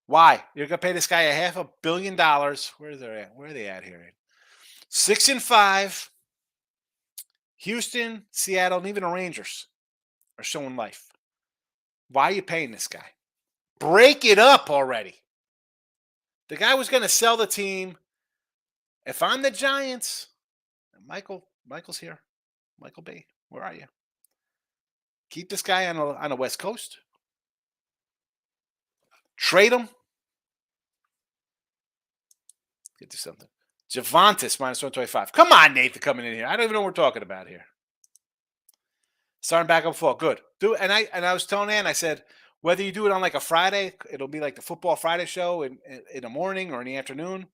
Speaker 2: Why? You're going to pay this guy $500 million. Where are they at here? 6-5. Houston, Seattle, and even the Rangers are showing life. Why are you paying this guy? Break it up already. The guy was going to sell the team. If I'm the Giants, Michael's here. Michael B, where are you? Keep this guy on the West Coast. Trade him. Get to something. Javantis minus 125. Come on, Nathan, coming in here. I don't even know what we're talking about here. Starting back up full. Good. And I was telling Ann, I said, whether you do it on like a Friday, it'll be like the Football Friday show in the morning or in the afternoon.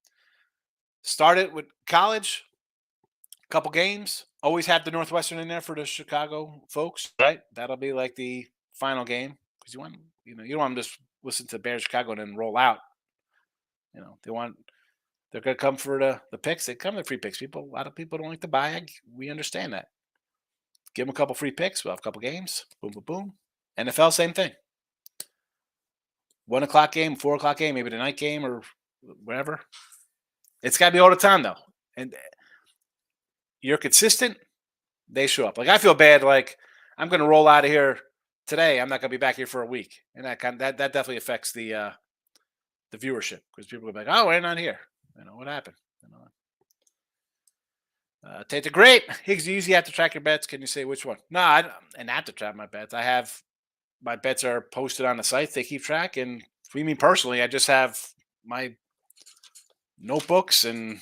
Speaker 2: Start it with college, a couple games. Always have the Northwestern in there for the Chicago folks, right? That'll be like the final game because you don't want them to just listen to Bears Chicago and then roll out. They're going to come for the picks. They come to free picks. A lot of people don't like to buy. We understand that. Give them a couple free picks. We'll have a couple games. Boom, boom, boom. NFL, same thing. 1 o'clock game, 4 o'clock game, maybe the night game or whatever. It's got to be all the time, though. And you're consistent, they show up. Like, I feel bad. Like, I'm going to roll out of here today. I'm not going to be back here for a week. And that definitely affects the viewership because people are like, oh, we're not here. What happened? Tate, great. Higgs, you usually have to track your bets. Can you say which one? No, I don't have to track my bets. My bets are posted on the sites. They keep track. And for me personally, I just have my notebooks and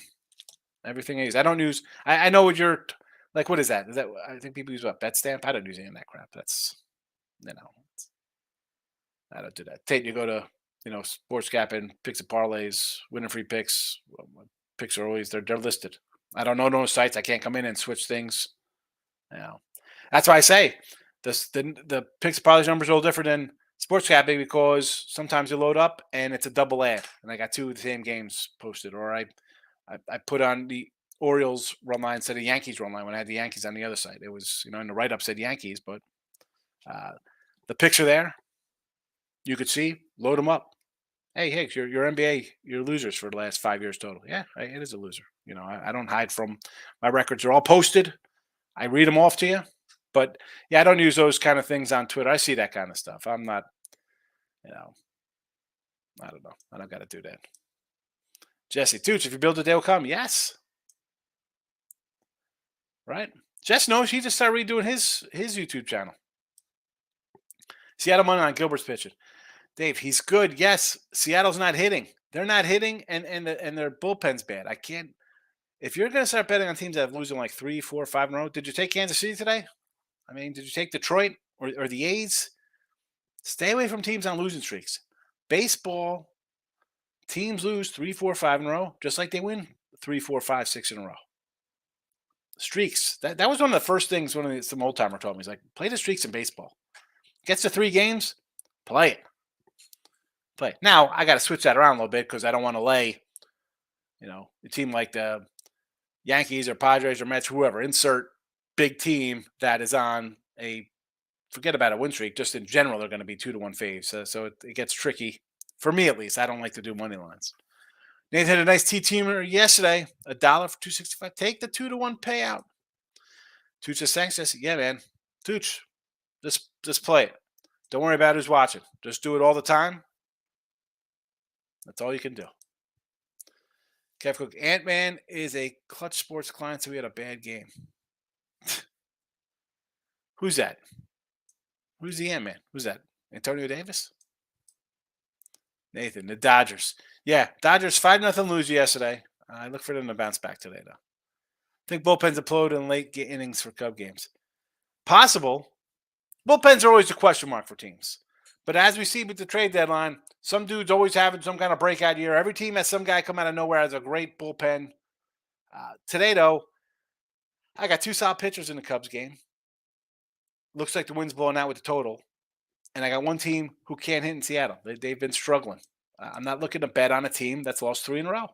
Speaker 2: everything I use. I don't use. I know what you're like. What is that? Is that? I think people use what? BetStamp. I don't use any of that crap. That's I don't do that. Tate, you go to Sports Cap and picks and parlays, winning free picks. Picks are always they're listed. I don't know those sites. I can't come in and switch things. That's why I say the picks and parlays numbers are a little different than Sports Cap because sometimes you load up and it's a double ad, and I got 2 of the same games posted, or I put on the Orioles run line instead of Yankees run line when I had the Yankees on the other side. It was in the write up said Yankees, but the picture there you could see. Load them up. Hey, Higgs, your NBA, you're losers for the last 5 years total. Yeah, it is a loser. I don't hide from my records. Are all posted. I read them off to you. But, yeah, I don't use those kind of things on Twitter. I see that kind of stuff. I'm not, I don't know. I don't got to do that. Jesse Tooch, if you build it, they'll come. Yes. Right? Jess knows he just started redoing his YouTube channel. Seattle money on Gilbert's pitching. Dave, he's good. Yes, Seattle's not hitting. They're not hitting, and their bullpen's bad. I can't. If you're going to start betting on teams that have losing like 3, 4, 5 in a row, did you take Kansas City today? I mean, did you take Detroit or the A's? Stay away from teams on losing streaks. Baseball, teams lose 3, 4, 5 in a row, just like they win 3, 4, 5, 6 in a row. Streaks. That was one of the first things some old timer told me. He's like, play the streaks in baseball. Gets to 3 games, play it. Play. Now, I got to switch that around a little bit because I don't want to lay, a team like the Yankees or Padres or Mets, whoever, insert big team that is on forget about a win streak. Just in general, they're going to be 2-1 faves. So it gets tricky. For me, at least, I don't like to do money lines. Nathan had a nice T-teamer yesterday, $1 for $2.65. Take the 2-1 payout. Tooch just thanks us. Yeah, man. Tooch, just play it. Don't worry about who's watching. Just do it all the time. That's all you can do. Kev Cook, Ant-Man is a Clutch Sports client, so we had a bad game. Who's that? Who's the Ant-Man? Who's that? Antonio Davis? Nathan, the Dodgers. Yeah, Dodgers 5-0 lose yesterday. I look for them to bounce back today, though. I think bullpens implode in late innings for Cub games. Possible. Bullpens are always a question mark for teams. But as we see with the trade deadline, some dude's always having some kind of breakout year. Every team has some guy come out of nowhere, has a great bullpen. Today, though, I got two solid pitchers in the Cubs game. Looks like the wind's blowing out with the total. And I got one team who can't hit in Seattle. They've been struggling. I'm not looking to bet on a team that's lost 3 in a row.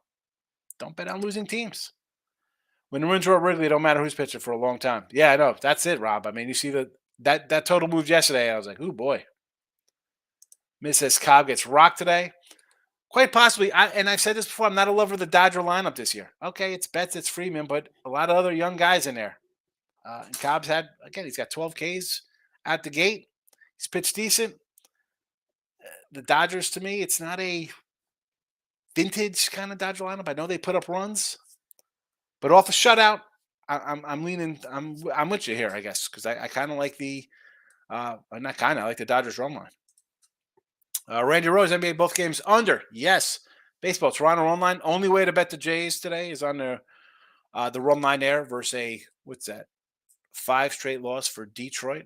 Speaker 2: Don't bet on losing teams. When the winds are at Wrigley, it don't matter who's pitching for a long time. Yeah, I know. That's it, Rob. I mean, you see that total moved yesterday. I was like, ooh, boy. Mrs. Cobb gets rocked today. Quite possibly. And I've said this before, I'm not a lover of the Dodger lineup this year. Okay, it's Betts, it's Freeman, but a lot of other young guys in there. And Cobb's he's got 12 Ks at the gate. He's pitched decent. The Dodgers, to me, it's not a vintage kind of Dodger lineup. I know they put up runs, but off a shutout, I'm leaning. I'm with you here, I guess, because I kind of like the, not kind of, I like the Dodgers run line. Randy Rose, NBA both games under. Yes, baseball. Toronto run line. Only way to bet the Jays today is on the run line there versus what's that? 5 straight loss for Detroit.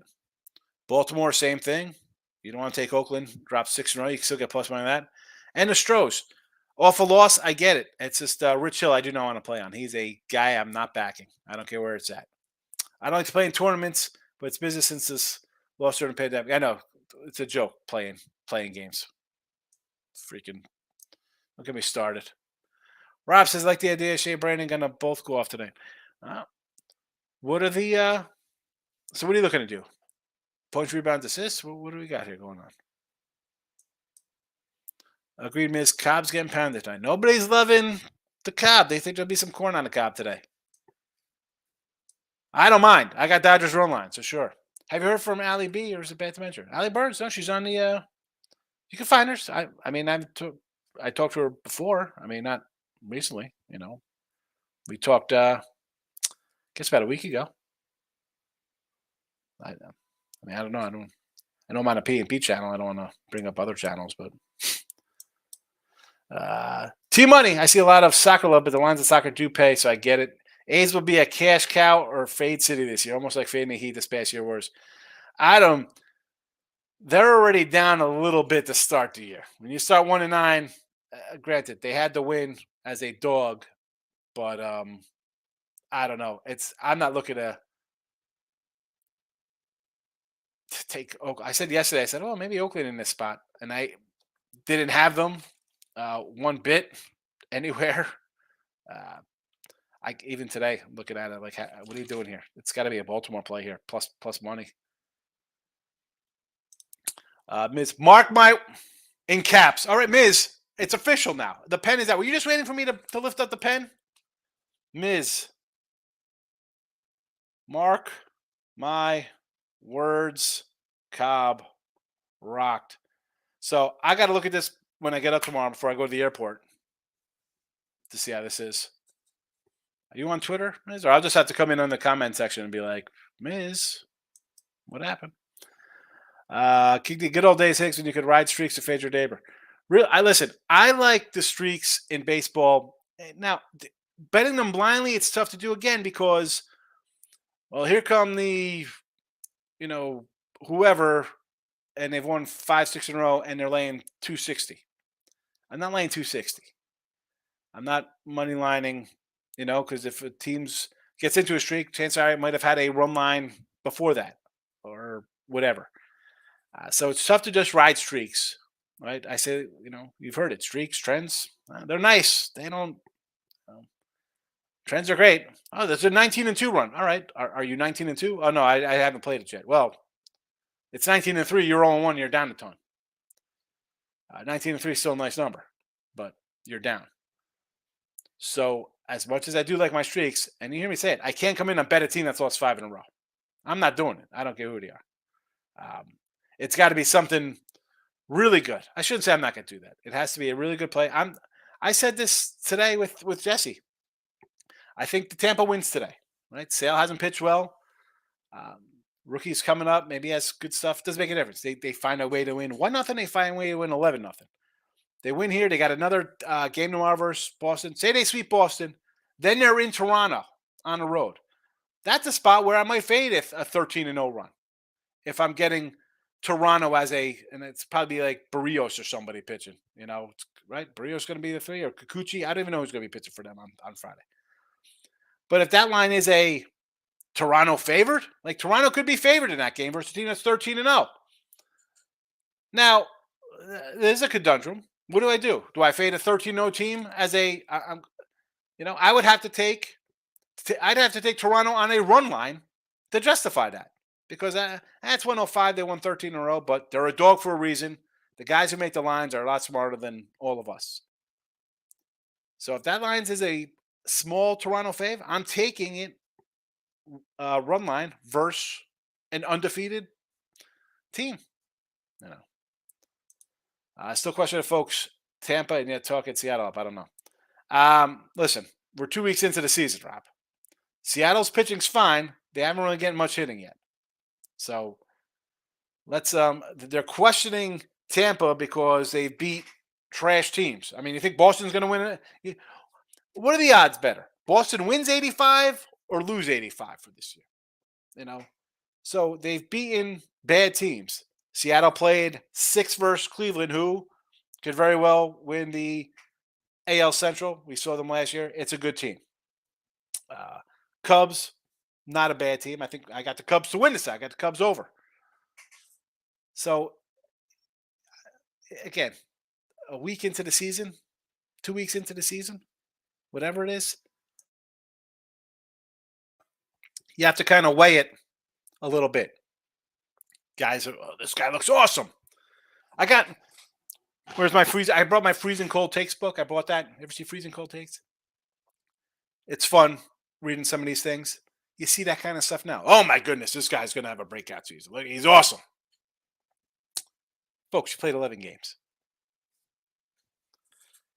Speaker 2: Baltimore, same thing. You don't want to take Oakland, drop 6 in a row. You can still get plus money on that. And the Stros. Off a loss, I get it. It's just Rich Hill I do not want to play on. He's a guy I'm not backing. I don't care where it's at. I don't like to play in tournaments, but it's business since this loss during the pandemic. I know. It's a joke playing games. Freaking don't get me started. Rob says, I like the idea Shea Brandon gonna both go off today. What are the so what are you looking to do? Points, rebounds, assists? What do we got here going on? Agreed, Miss Cobb's getting pounded tonight. Nobody's loving the Cobb. They think there'll be some corn on the Cobb today. I don't mind. I got Dodgers run line, so sure. Have you heard from Allie B, or is it bad to mention? Allie Burns? No, she's on the. You can find her. I mean, I talked to her before. I mean, not recently. You know, we talked. I guess about a week ago. I mean, I don't know. I don't mind a P&P channel. I don't want to bring up other channels, but T-Money. I see a lot of soccer love, but the lines of soccer do pay, so I get it. A's will be a cash cow or fade city this year, almost like fading the Heat this past year was. They're already down a little bit to start the year. When you start 1-9, granted, they had to win as a dog, but I don't know. I'm not looking to take Oakland. I said yesterday, oh, maybe Oakland in this spot, and I didn't have them one bit anywhere. Even today, I'm looking at it like, what are you doing here? It's got to be a Baltimore play here, plus money. Miz, mark my in caps. All right, Miz, it's official now. The pen is out. Were you just waiting for me to lift up the pen? Miz, mark my words, Cobb rocked. So I got to look at this when I get up tomorrow before I go to the airport to see how this is. Are you on Twitter, Miz? Or I'll just have to come in on the comment section and be like, Miz, what happened? The good old days, Hicks, when you could ride streaks to fade your neighbor. Listen, I like the streaks in baseball. Now, betting them blindly, it's tough to do again because, well, here come the, whoever, and they've won 5-6 in a row, and they're laying 260. I'm not laying 260. I'm not money lining, because if a team gets into a streak, chances are it might have had a run line before that or whatever. So it's tough to just ride streaks, right? I say, you've heard it. Streaks, trends, they're nice. They don't. Trends are great. Oh, that's a 19-2 run. All right. Are you 19-2? Oh, no, I haven't played it yet. Well, it's 19-3. You're 0-1. You're down a ton. 19-3 is still a nice number, but you're down. So as much as I do like my streaks, and you hear me say it, I can't come in and bet a team that's lost 5 in a row. I'm not doing it. I don't care who they are. It's got to be something really good. I shouldn't say I'm not going to do that. It has to be a really good play. I said this today with Jesse. I think the Tampa wins today. Right? Sale hasn't pitched well. Um, Rookie's coming up. Maybe he has good stuff. Doesn't make a difference. They find a way to win 1-0. They find a way to win 11-0. They win here. They got another game tomorrow versus Boston. Say they sweep Boston. Then they're in Toronto on the road. That's a spot where I might fade a 13-0 run. If I'm getting Toronto and it's probably like Barrios or somebody pitching, right? Barrios going to be the 3 or Kikuchi. I don't even know who's going to be pitching for them on Friday. But if that line is a Toronto favored, like Toronto could be favored in that game versus a team that's 13-0. Now, there's a conundrum. What do? Do I fade a 13-0 team as I would have to take I'd have to take Toronto on a run line to justify that. Because that's 105. They won 13 in a row, but they're a dog for a reason. The guys who make the lines are a lot smarter than all of us. So if that lines is a small Toronto fave, I'm taking it run line versus an undefeated team. Still question if folks Tampa and yet talking Seattle up. I don't know. Listen, we're 2 weeks into the season, Rob. Seattle's pitching's fine. They haven't really getting much hitting yet. So let's they're questioning Tampa because they beat trash teams. I mean, you think Boston's going to win it? What are the odds better? Boston wins 85 or lose 85 for this year? So they've beaten bad teams. Seattle played 6 versus Cleveland, who could very well win the AL Central. We saw them last year. It's a good team. Cubs, not a bad team. I think I got the Cubs to win this. I got the Cubs over. So, again, a week into the season, 2 weeks into the season, whatever it is, you have to kind of weigh it a little bit. Guys, this guy looks awesome. Where's my freeze? I brought my freezing cold takes book. I bought that. Ever see freezing cold takes? It's fun reading some of these things. You see that kind of stuff now. Oh my goodness, this guy's going to have a breakout season. Look, he's awesome. Folks, you played 11 games.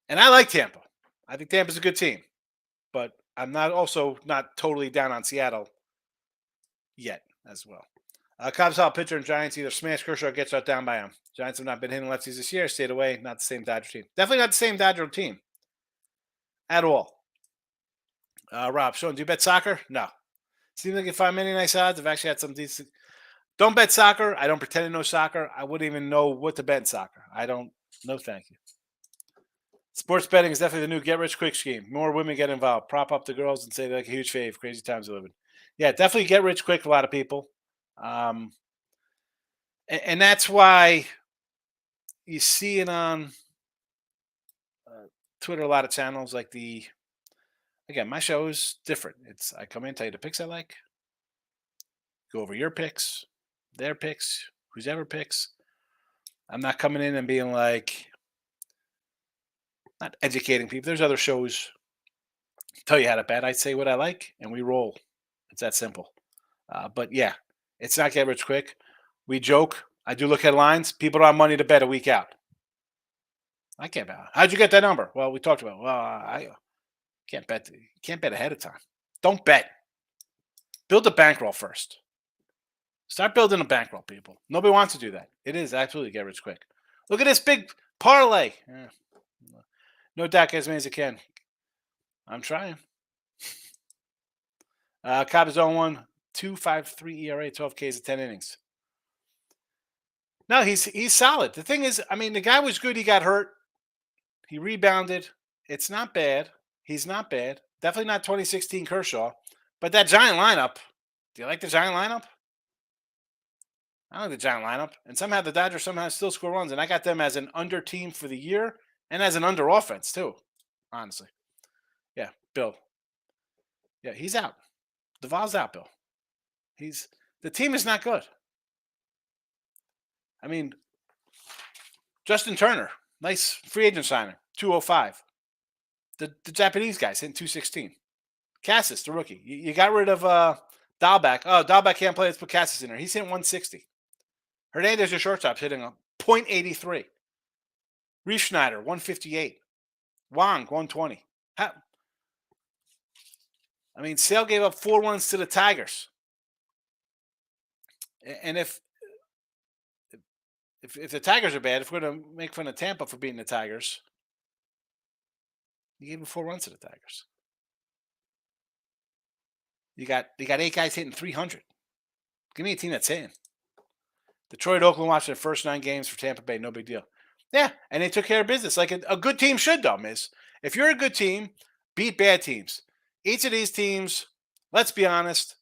Speaker 2: And I like Tampa. I think Tampa's a good team. But I'm not totally down on Seattle yet as well. Cubs hot pitcher and Giants either smash Kershaw or get shut down by him. Giants have not been hitting lefties this year. Stayed away. Not the same Dodger team. Definitely not the same Dodger team at all. Rob, Sean, do you bet soccer? No. Seems like you find many nice odds. I've actually had some decent. Don't bet soccer. I don't pretend to know soccer. I wouldn't even know what to bet in soccer. I don't. No, thank you. Sports betting is definitely the new get-rich-quick scheme. More women get involved. Prop up the girls and say they're like a huge fave. Crazy times we're living. Yeah, definitely get-rich-quick for a lot of people. And that's why you see it on Twitter, a lot of channels like again, my show is different. I come in, tell you the picks I like, go over your picks, their picks, who's ever picks. I'm not coming in and being like, not educating people. There's other shows tell you how to bet. I say what I like, and we roll. It's that simple. But yeah, it's not get rich quick. We joke. I do look at lines. People don't have money to bet a week out. I can't bet. How'd you get that number? Well, we talked about it. Well, I can't bet. You can't bet ahead of time. Don't bet. Build a bankroll first. Start building a bankroll, people. Nobody wants to do that. It is absolutely get rich quick. Look at this big parlay. No doubt as many as I can. I'm trying. Cobb is on 1, 2.53 ERA, 12 Ks of 10 innings. No, he's solid. The thing is, I mean, the guy was good. He got hurt. He rebounded. It's not bad. He's not bad. Definitely not 2016 Kershaw. But that Giant lineup, do you like the Giant lineup? I like the Giant lineup. And somehow the Dodgers still score runs. And I got them as an under team for the year and as an under offense, too, honestly. Yeah, Bill. Yeah, he's out. Duvall's out, Bill. The team is not good. I mean, Justin Turner, nice free agent signing, 205. The Japanese guys hitting 216. Cassis, the rookie. You got rid of Dahlbeck. Oh, Dahlbeck can't play. Let's put Cassis in there. He's hitting 160. Hernandez, your shortstop's hitting a .83. Reef Schneider, 158. Wong, 120. Sale gave up 4 runs to the Tigers. And if the Tigers are bad, if we're going to make fun of Tampa for beating the Tigers, you gave them 4 runs to the Tigers. You got 8 guys hitting 300. Give me a team that's hitting. Detroit, Oakland watched their first 9 games for Tampa Bay. No big deal. Yeah, and they took care of business like a good team should, though, Miz. If you're a good team, beat bad teams. Each of these teams, let's be honest,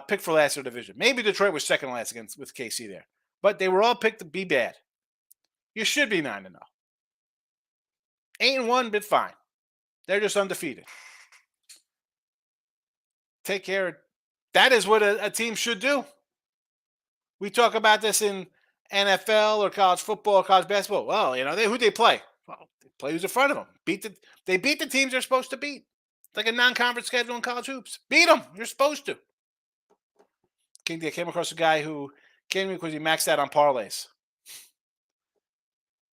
Speaker 2: picked for last in the division. Maybe Detroit was second last with KC there. But they were all picked to be bad. You should be 9-0. 8-1, but fine. They're just undefeated. Take care. That is what a team should do. We talk about this in NFL or college football or college basketball. Well, who they play? Well, they play who's in front of them. They beat the teams they're supposed to beat. It's like a non-conference schedule in college hoops. Beat them. You're supposed to. I came across a guy who came to me because he maxed out on parlays.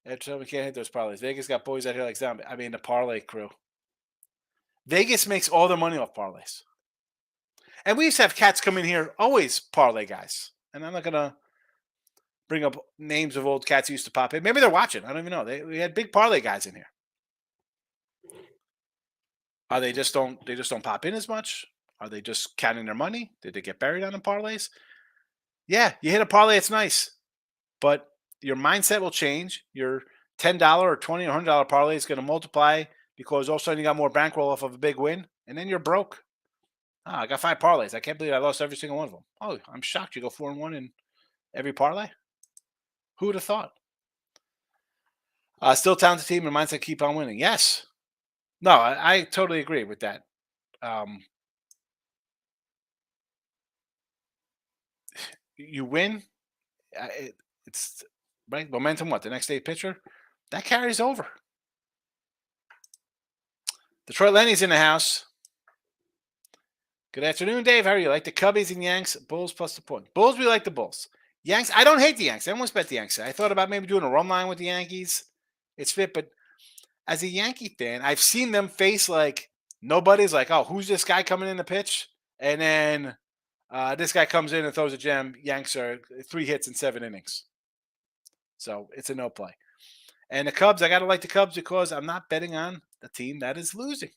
Speaker 2: We can't hit those parlays. Vegas got boys out here like zombie. The parlay crew. Vegas makes all their money off parlays. And we used to have cats come in here, always parlay guys. And I'm not going to bring up names of old cats who used to pop in. Maybe they're watching. I don't even know. We had big parlay guys in here. Are they just don't pop in as much? Are they just counting their money? Did they get buried on the parlays? Yeah, you hit a parlay, it's nice. But your mindset will change. Your $10 or $20 or $100 parlay is going to multiply because all of a sudden you got more bankroll off of a big win, and then you're broke. I got 5 parlays. I can't believe I lost every single one of them. Oh, I'm shocked you go 4-1 in every parlay. Who would have thought? Still talented team and mindset keep on winning. Yes. No, I totally agree with that. You win. It's right. Momentum. What the next day pitcher that carries over. Detroit Lenny's in the house. Good afternoon, Dave. How are you? Like the Cubbies and Yanks? Bulls plus the point. Bulls, we like the Bulls. Yanks, I don't hate the Yanks. I almost bet the Yanks. I thought about maybe doing a run line with the Yankees. It's fit, but as a Yankee fan, I've seen them face like nobody's like, oh, who's this guy coming in to pitch? And then this guy comes in and throws a gem. Yanks are 3 hits in 7 innings. So it's a no play. And the Cubs, I got to like the Cubs because I'm not betting on the team that is losing.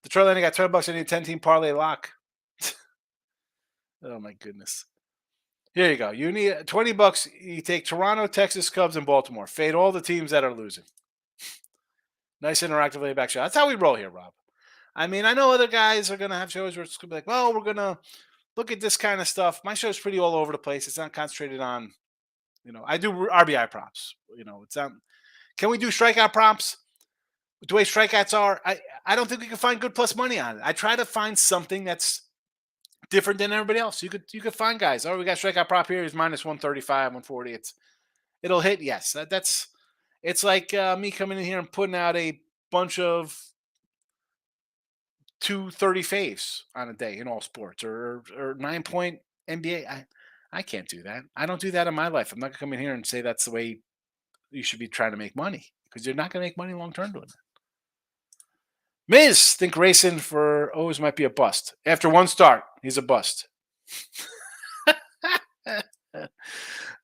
Speaker 2: Detroit Landing got $12. I need a 10-team parlay lock. Oh, my goodness. Here you go. You need $20. You take Toronto, Texas, Cubs, and Baltimore. Fade all the teams that are losing. Nice interactive layback show. That's how we roll here, Rob. I know other guys are going to have shows where it's going to be like, well, we're going to look at this kind of stuff. My show's pretty all over the place. It's not concentrated on, I do RBI props. It's not. Can we do strikeout props? The way strikeouts are, I don't think we can find good plus money on it. I try to find something that's different than everybody else. You could find guys. Oh, we got strikeout prop here. He's minus 135, 140. It'll hit. Yes, it's like me coming in here and putting out a bunch of 230 faves on a day in all sports or 9-point NBA. I can't do that. I don't do that in my life. I'm not gonna come in here and say that's the way you should be trying to make money because you're not gonna make money long term doing that. Miz, think racing for O's might be a bust. After one start, he's a bust.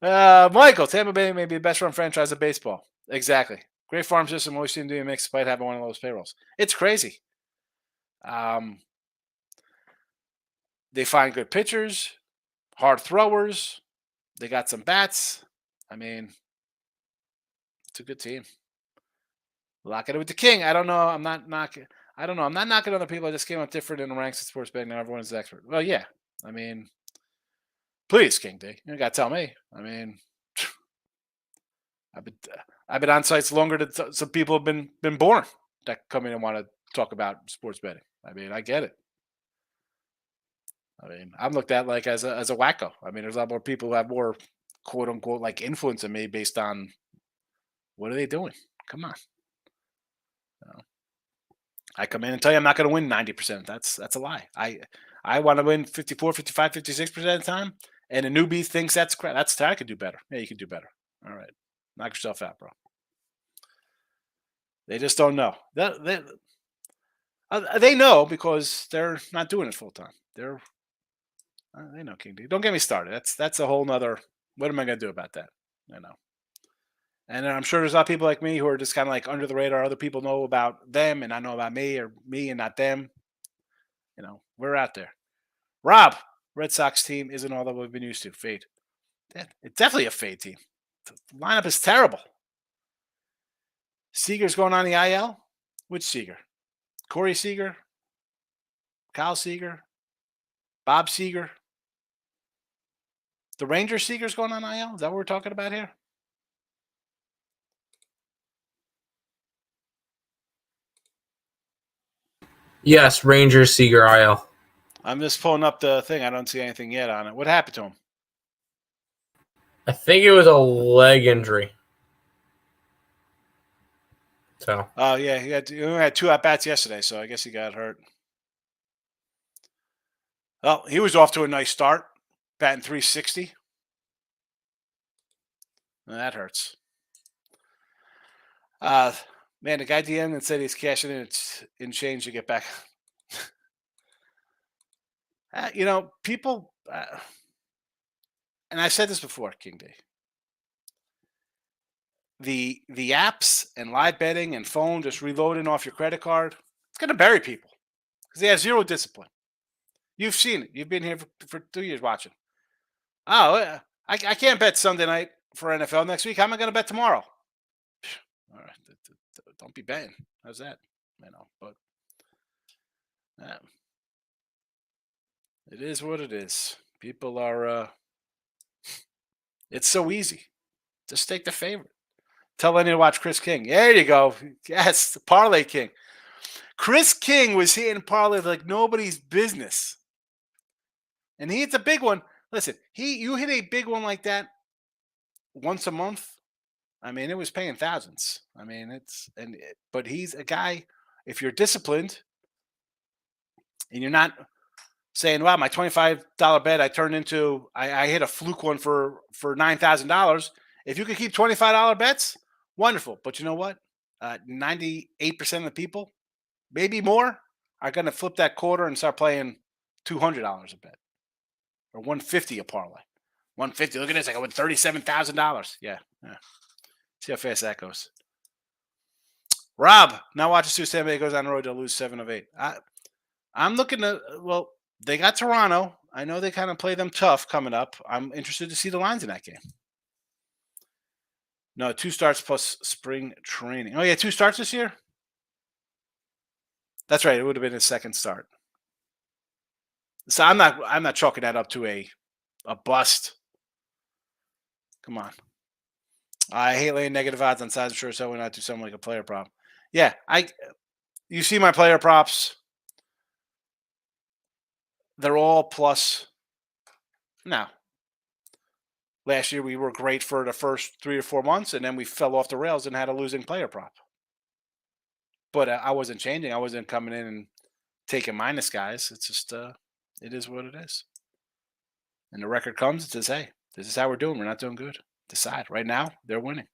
Speaker 2: Michael, Tampa Bay may be the best run franchise of baseball. Exactly. Great farm system, always seem to be a mix despite having one of those payrolls. It's crazy. They find good pitchers, hard throwers. They got some bats. It's a good team. Lock it with the king. I don't know. I'm not knocking other people. I just came up different in the ranks of sports betting. Now everyone's an expert. Well, yeah. Please, King D. You got to tell me. I've been on sites longer than some people have been born that come in and want to talk about sports betting. I get it. I'm looked at like as a wacko. There's a lot more people who have more quote unquote like influence than me based on what are they doing? Come on. I come in and tell you I'm not going to win 90%. That's a lie. I want to win 54, 55, 56% of the time. and a newbie thinks that's crap. I could do better. Yeah, you could do better. All right. Knock yourself out, bro. They just don't know. They know because they're not doing it full time. They know King D. Don't get me started. That's a whole nother. What am I going to do about that? And I'm sure there's a lot of people like me who are just kind of like under the radar. Other people know about them, and I know about me, or me and not them. We're out there. Rob, Red Sox team isn't all that we've been used to. Fade. It's definitely a fade team. The lineup is terrible. Seager's going on the IL. Which Seager? Corey Seager? Kyle Seager? Bob Seager? The Ranger Seager's going on IL? Is that what we're talking about here?
Speaker 3: Yes, Ranger Seager IL.
Speaker 2: I'm just pulling up the thing. I don't see anything yet on it. What happened to him?
Speaker 3: I think it was a leg injury. So.
Speaker 2: Oh, yeah. He only had 2 at-bats yesterday, so I guess he got hurt. Well, he was off to a nice start, batting .360. That hurts. Man, the guy DM'd and said he's cashing in change to get back. People, and I've said this before, King D. The apps and live betting and phone just reloading off your credit card, it's going to bury people because they have zero discipline. You've seen it. You've been here for 2 years watching. Oh, I can't bet Sunday night for NFL next week. How am I going to bet tomorrow? All right, don't be betting. How's that? But it is what it is. People are. It's so easy. Just take the favorite. Tell Lenny to watch Chris King. There you go. Yes, the Parlay King. Chris King was hitting parlays like nobody's business. And he hits a big one. Listen, you hit a big one like that once a month. I mean, it was paying thousands. I mean, but he's a guy, if you're disciplined and you're not saying, wow, my $25 bet I turned into, I hit a fluke one for $9,000. If you could keep $25 bets, wonderful. But you know what? 98% of the people, maybe more, are going to flip that quarter and start playing $200 a bet or $150 a parlay. $150. Look at this. I got $37,000. Yeah. See how fast that goes. Rob, now watch us see San Diego goes on the road. They'll lose 7 of 8. I'm looking to, they got Toronto. I know they kind of play them tough coming up. I'm interested to see the lines in that game. No, 2 starts plus spring training. Oh, yeah, 2 starts this year? That's right. It would have been his second start. So I'm not chalking that up to a bust. Come on. I hate laying negative odds on size. I'm sure so when I do something like a player prop. Yeah, you see my player props. They're all plus. Now, last year we were great for the first 3 or 4 months, and then we fell off the rails and had a losing player prop. But I wasn't changing. I wasn't coming in and taking minus guys. It's just, it is what it is. And the record comes, it says, hey, this is how we're doing. We're not doing good. Decide. Right now, they're winning.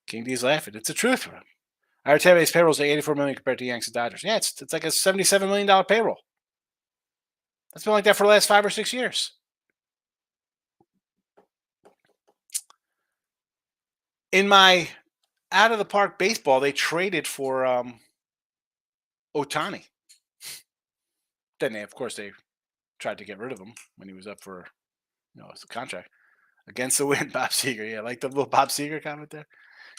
Speaker 2: King D's laughing. It's the truth. Our Tampa Bay's payroll is like $84 million compared to Yankees and Dodgers. Yeah, it's like a $77 million payroll. That's been like that for the last 5 or 6 years. In my out of the park baseball, they traded for Ohtani. Then of course, they tried to get rid of him when he was up for, his contract. Against the wind, Bob Seager. Yeah, like the little Bob Seager comment there.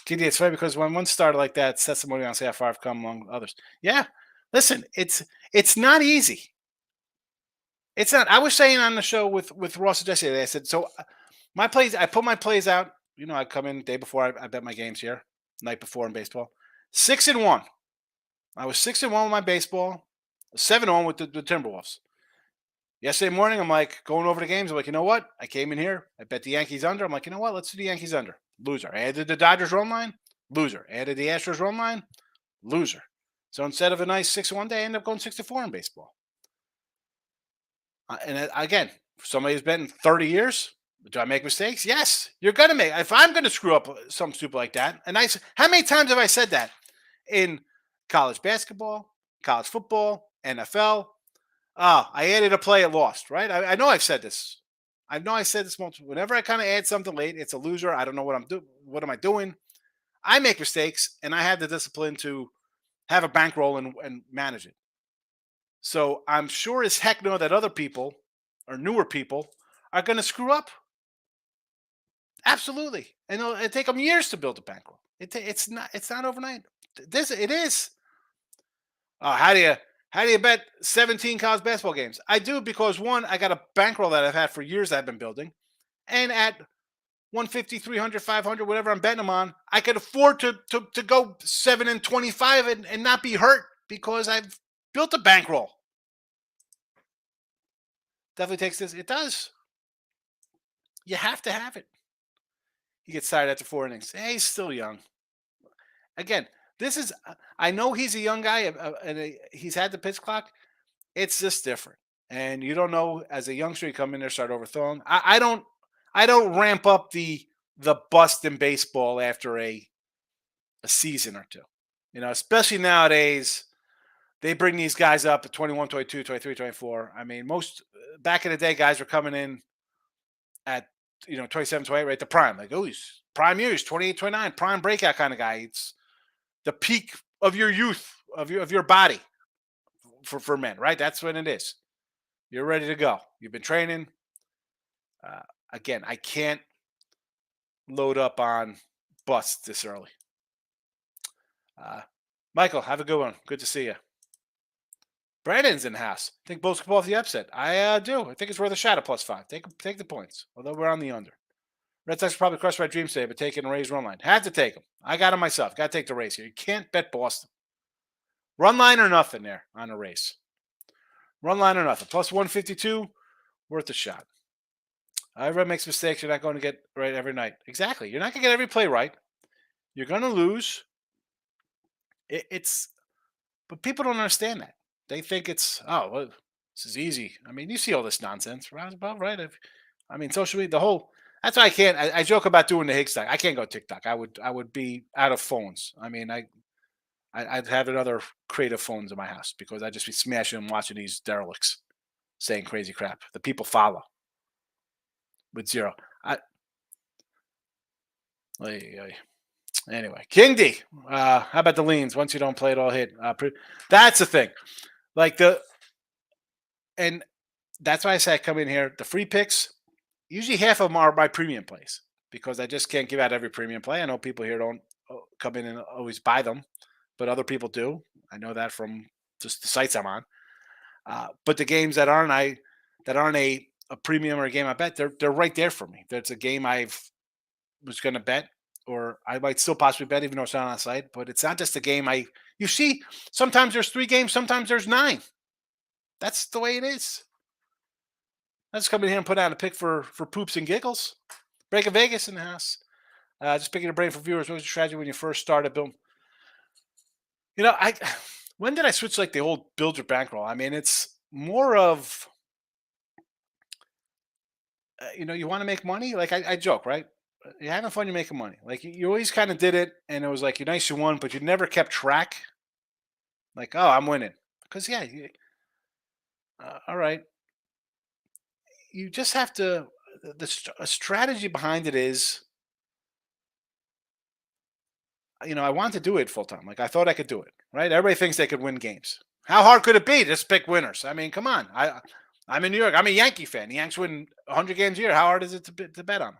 Speaker 2: KD, it's funny because when one started like that, it's testimony on how far I've come among others. Yeah, listen, it's not easy. It's not. I was saying on the show with Ross yesterday, I said, so my plays, I put my plays out. I come in the day before I bet my games here, night before in baseball. 6-1. I was 6-1 with my baseball, 7-1 with the Timberwolves. Yesterday morning, I'm like going over the games. I'm like, you know what? I came in here. I bet the Yankees under. I'm like, you know what? Let's do the Yankees under. Loser. I added the Dodgers run line. Loser. Added the Astros run line. Loser. So instead of a nice 6-1 day, I ended up going 6-4 in baseball. And again, Somebody who's been 30 years. Do I make mistakes? Yes. You're going to make. If I'm going to screw up something stupid like that, and how many times have I said that in college basketball, college football, NFL? I added a play, it lost, right? I know I've said this. I know I said this multiple. Whenever I kind of add something late, it's a loser. I don't know what I'm doing. What am I doing? I make mistakes, and I have the discipline to have a bankroll and manage it. So I'm sure as heck know that other people or newer people are going to screw up. Absolutely, and it'll take them years to build a bankroll. It's not overnight. It is. How do you bet 17 college basketball games? I do because one, I got a bankroll that I've had for years that I've been building, and at 150, 300, 500, whatever I'm betting them on, I could afford to go 7-25 and not be hurt because I've built a bankroll. Definitely takes this. It does. You have to have it. He gets tired after 4 innings. Hey, he's still young. Again, I know he's a young guy and he's had the pitch clock. It's just different. And you don't know, as a youngster, you come in there, start overthrowing. I don't ramp up the bust in baseball after a season or two. Especially nowadays, they bring these guys up at 21, 22, 23, 24. I mean, most back in the day, guys were coming in at 27, 28, right? The prime. Like, he's prime years, 28, 29, prime breakout kind of guy. It's the peak of your youth, of your body for men, right? That's when it is. You're ready to go. You've been training. Again, I can't load up on busts this early. Michael, have a good one. Good to see you. Brandon's in the house. I think Bulls could pull off the upset. I do. I think it's worth a shot at +5. Take the points, although we're on the under. Red Sox probably crushed my dreams today, but taking a Rays run line. Had to take them. I got them myself. Got to take the Rays here. You can't bet Boston. Run line or nothing there on a race. Run line or nothing. +152, worth a shot. Everyone makes mistakes. You're not going to get right every night. Exactly. You're not going to get every play right. You're going to lose. But people don't understand that. They think it's, well, this is easy. I mean, you see all this nonsense right above, right? Social media, that's why I can't. I joke about doing the Higgs thing. I can't go TikTok. I would be out of phones. I mean, I'd have another creative phones in my house because I'd just be smashing and watching these derelicts saying crazy crap. The people follow with zero. Anyway, King D. How about the leans? Once you don't play it all hit. That's the thing. And that's why I say I come in here. The free picks, usually half of them are my premium plays because I just can't give out every premium play. I know people here don't come in and always buy them, but other people do. I know that from just the sites I'm on. But the games that aren't a premium or a game I bet, they're right there for me. That's a game I was going to bet, or I might still possibly bet, even though it's not on the site. But it's not just a game you see. Sometimes there's 3 games, sometimes there's 9. That's the way it is. Let's come in here and put out a pick for poops and giggles. Break of Vegas in the house. Just picking a brain for viewers. What was your strategy when you first started? Boom. When did I switch the old build your bankroll? I mean, it's more of, you want to make money. I joke, right? You're having fun, you're making money. You always kind of did it, and it was you're nice, you won, but you never kept track. I'm winning. Because, yeah, all right. You just have to, a strategy behind it is, I want to do it full time. I thought I could do it, right? Everybody thinks they could win games. How hard could it be? Just pick winners. I mean, come on. I'm in New York. I'm a Yankee fan. The Yanks win 100 games a year. How hard is it to bet on them?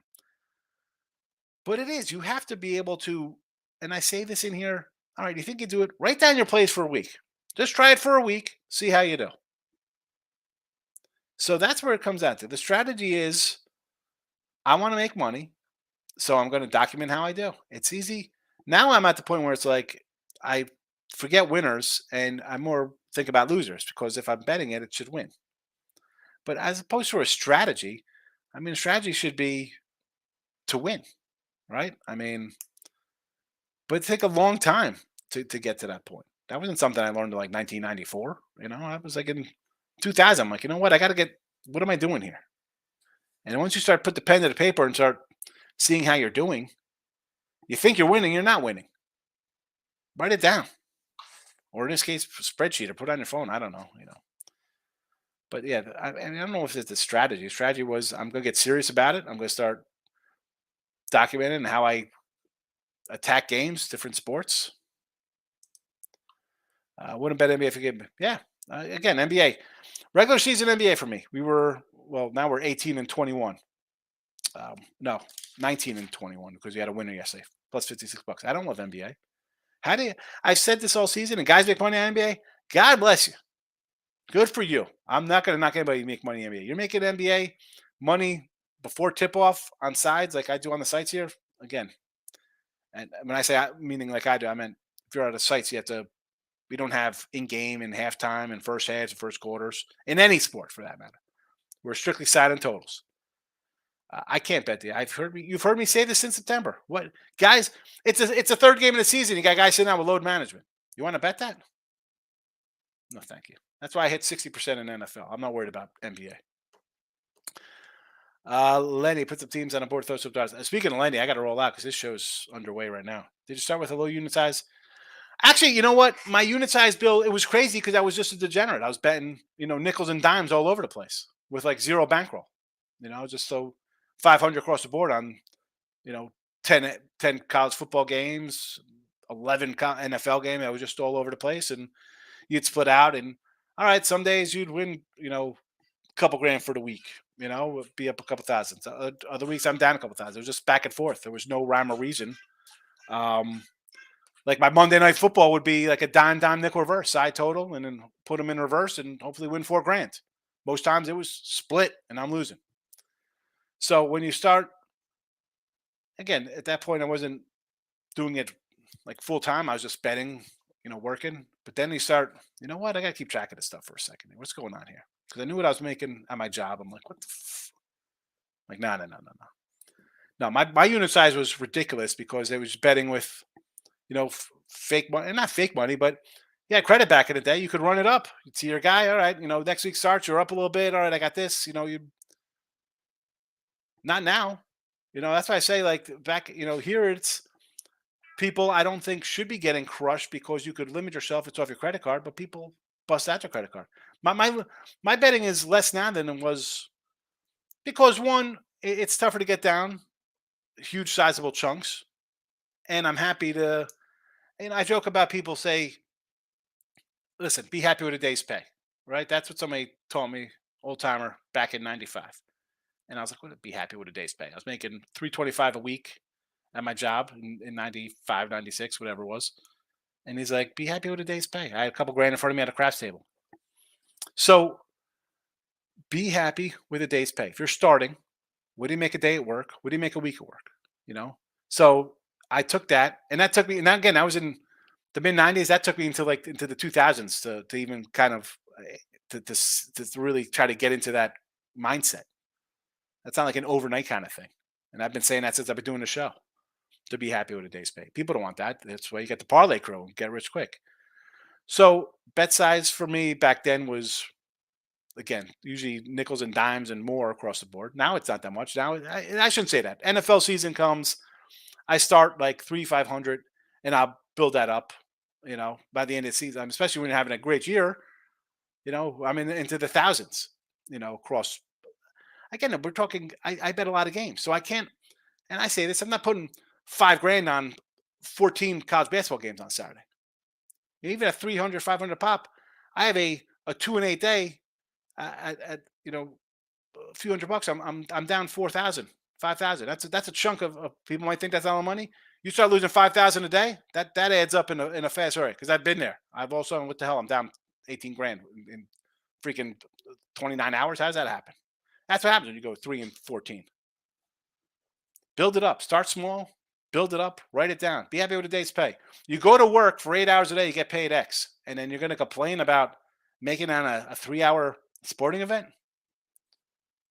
Speaker 2: But it is. You have to be able to, and I say this in here, all right, you think you do it? Write down your plays for a week. Just try it for a week. See how you do. So that's where it comes out to. The strategy is, I want to make money, so I'm going to document how I do. It's easy. Now I'm at the point where it's I forget winners and I more think about losers because if I'm betting it, it should win. But as opposed to a strategy, a strategy should be to win, right? But it take a long time to get to that point. That wasn't something I learned in 1994. I was in 2000. I'm what? I got to what am I doing here? And once you start put the pen to the paper and start seeing how you're doing, you think you're winning, you're not winning. Write it down. Or in this case, spreadsheet or put it on your phone. I don't know, But yeah, I don't know if it's a strategy. The strategy was I'm going to get serious about it. I'm going to start documenting how I attack games, different sports. Wouldn't bet NBA if you gave me. Yeah. Again, NBA. Regular season NBA for me. Now we're 18 and 21. No, 19 and 21 because we had a winner yesterday. Plus $56. I don't love NBA. I've said this all season, and guys make money on NBA. God bless you. Good for you. I'm not going to knock anybody who make money in NBA. You're making NBA money before tip-off on sides like I do on the sites here. Again, and when I say meaning like I do, I meant if you're at the sites, we don't have in-game and halftime and first halves and first quarters in any sport for that matter. We're strictly side and totals. I can't bet you've heard me say this since September. What guys? It's a third game of the season. You got guys sitting down with load management. You want to bet that? No, thank you. That's why I hit 60% in NFL. I'm not worried about NBA. Lenny put some teams on the board. Throw some darts. Speaking of Lenny, I got to roll out because this show's underway right now. Did you start with a low unit size? Actually, you know what? My unit size bill, it was crazy because I was just a degenerate. I was betting, nickels and dimes all over the place with like zero bankroll. Just so 500 across the board on, 10 college football games, 11 NFL games. I was just all over the place, and you'd split out. And all right, some days you'd win, a couple grand for the week. Be up a couple thousand. Other weeks I'm down a couple thousand. It was just back and forth. There was no rhyme or reason. Like my Monday night football would be like a dime nickel reverse side total, and then put them in reverse and hopefully win $4,000. Most times it was split and I'm losing. So when you start, again, at that point, I wasn't doing it like full time. I was just betting, working. But then you start, you know what? I got to keep track of this stuff for a second. What's going on here? Because I knew what I was making at my job. I'm like, what the Like, no. No, my unit size was ridiculous because it was betting with, fake money, and not fake money, but yeah, credit back in the day. You could run it up. You'd see your guy. All right, next week starts, you're up a little bit. All right, I got this. You not now. That's why I say like back. Here it's people I don't think should be getting crushed because you could limit yourself. It's off your credit card, but people bust out your credit card. My betting is less now than it was because one, it's tougher to get down huge sizable chunks, and I'm happy to. And I joke about people say, listen, be happy with a day's pay, right? That's what somebody told me, old timer, back in '95. And I was like, "What? Be happy with a day's pay?" I was making $325 a week at my job in '95, '96, whatever it was. And he's like, "Be happy with a day's pay." I had a couple grand in front of me at a craps table. So be happy with a day's pay. If you're starting, what do you make a day at work? What do you make a week at work? So I took that, and that took me. And again, I was in the mid '90s. That took me into the 2000s to even kind of to really try to get into that mindset. That's not like an overnight kind of thing. And I've been saying that since I've been doing the show. To be happy with a day's pay, people don't want that. That's why you get the parlay crew and get rich quick. So bet size for me back then was, again, usually nickels and dimes and more across the board. Now it's not that much. Now I shouldn't say that. NFL season comes, I start like 3,500, and I'll build that up. By the end of the season, especially when you're having a great year, I'm into the thousands. Across. Again, we're talking. I bet a lot of games, so I can't. And I say this: I'm not putting $5,000 on 14 college basketball games on Saturday. Even at 300, 500 pop, I have a 2 and 8 day at a few $100. I'm down 4,000, 5,000. That's a chunk of people might think that's a lot of money. You start losing 5,000 a day, that adds up in a fast hurry. Because I've been there. I've also, what the hell? I'm down 18 grand in freaking 29 hours. How does that happen? That's what happens when you go 3 and 14. Build it up. Start small. Build it up. Write it down. Be happy with a day's pay. You go to work for 8 hours a day, you get paid X. And then you're going to complain about making on a 3-hour sporting event?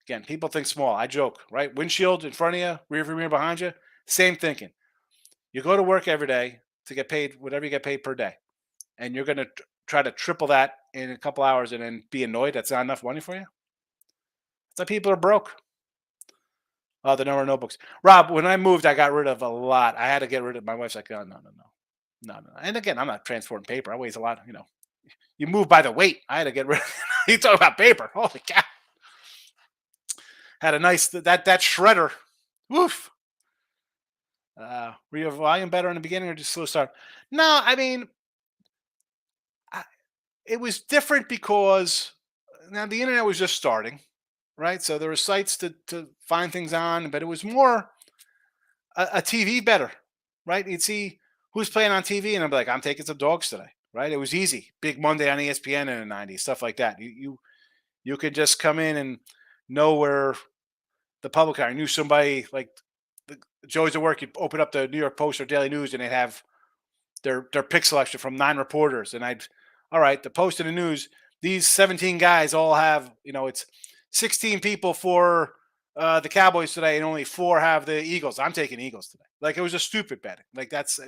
Speaker 2: Again, people think small. I joke, right? Windshield in front of you, rear view mirror behind you. Same thinking. You go to work every day to get paid whatever you get paid per day. And you're going to try to triple that in a couple hours and then be annoyed that's not enough money for you? That's why people are broke. Oh, the number of notebooks. Rob, when I moved, I got rid of a lot. I had to get rid of. My wife's like, oh, no, no, no, no, no. And again, I'm not transporting paper. I weighs a lot. You move by the weight. I had to get rid of. You talk about paper. Holy cow! Had a nice that shredder. Woof. Were your volume better in the beginning or just slow start? No, I mean, it was different because now the internet was just starting, right? So there were sites to find things on, but it was more a TV better, right? You'd see who's playing on TV, and I'm like, I'm taking some dogs today, right? It was easy. Big Monday on ESPN in the '90s, stuff like that. You could just come in and know where the public are. I knew somebody like Joey's at work. You'd open up the New York Post or Daily News, and they'd have their pick selection from 9 reporters, and all right, the Post and the News. These 17 guys all have, it's 16 people for the Cowboys today, and only 4 have the Eagles. I'm taking Eagles today. Like, it was a stupid betting. Like, that's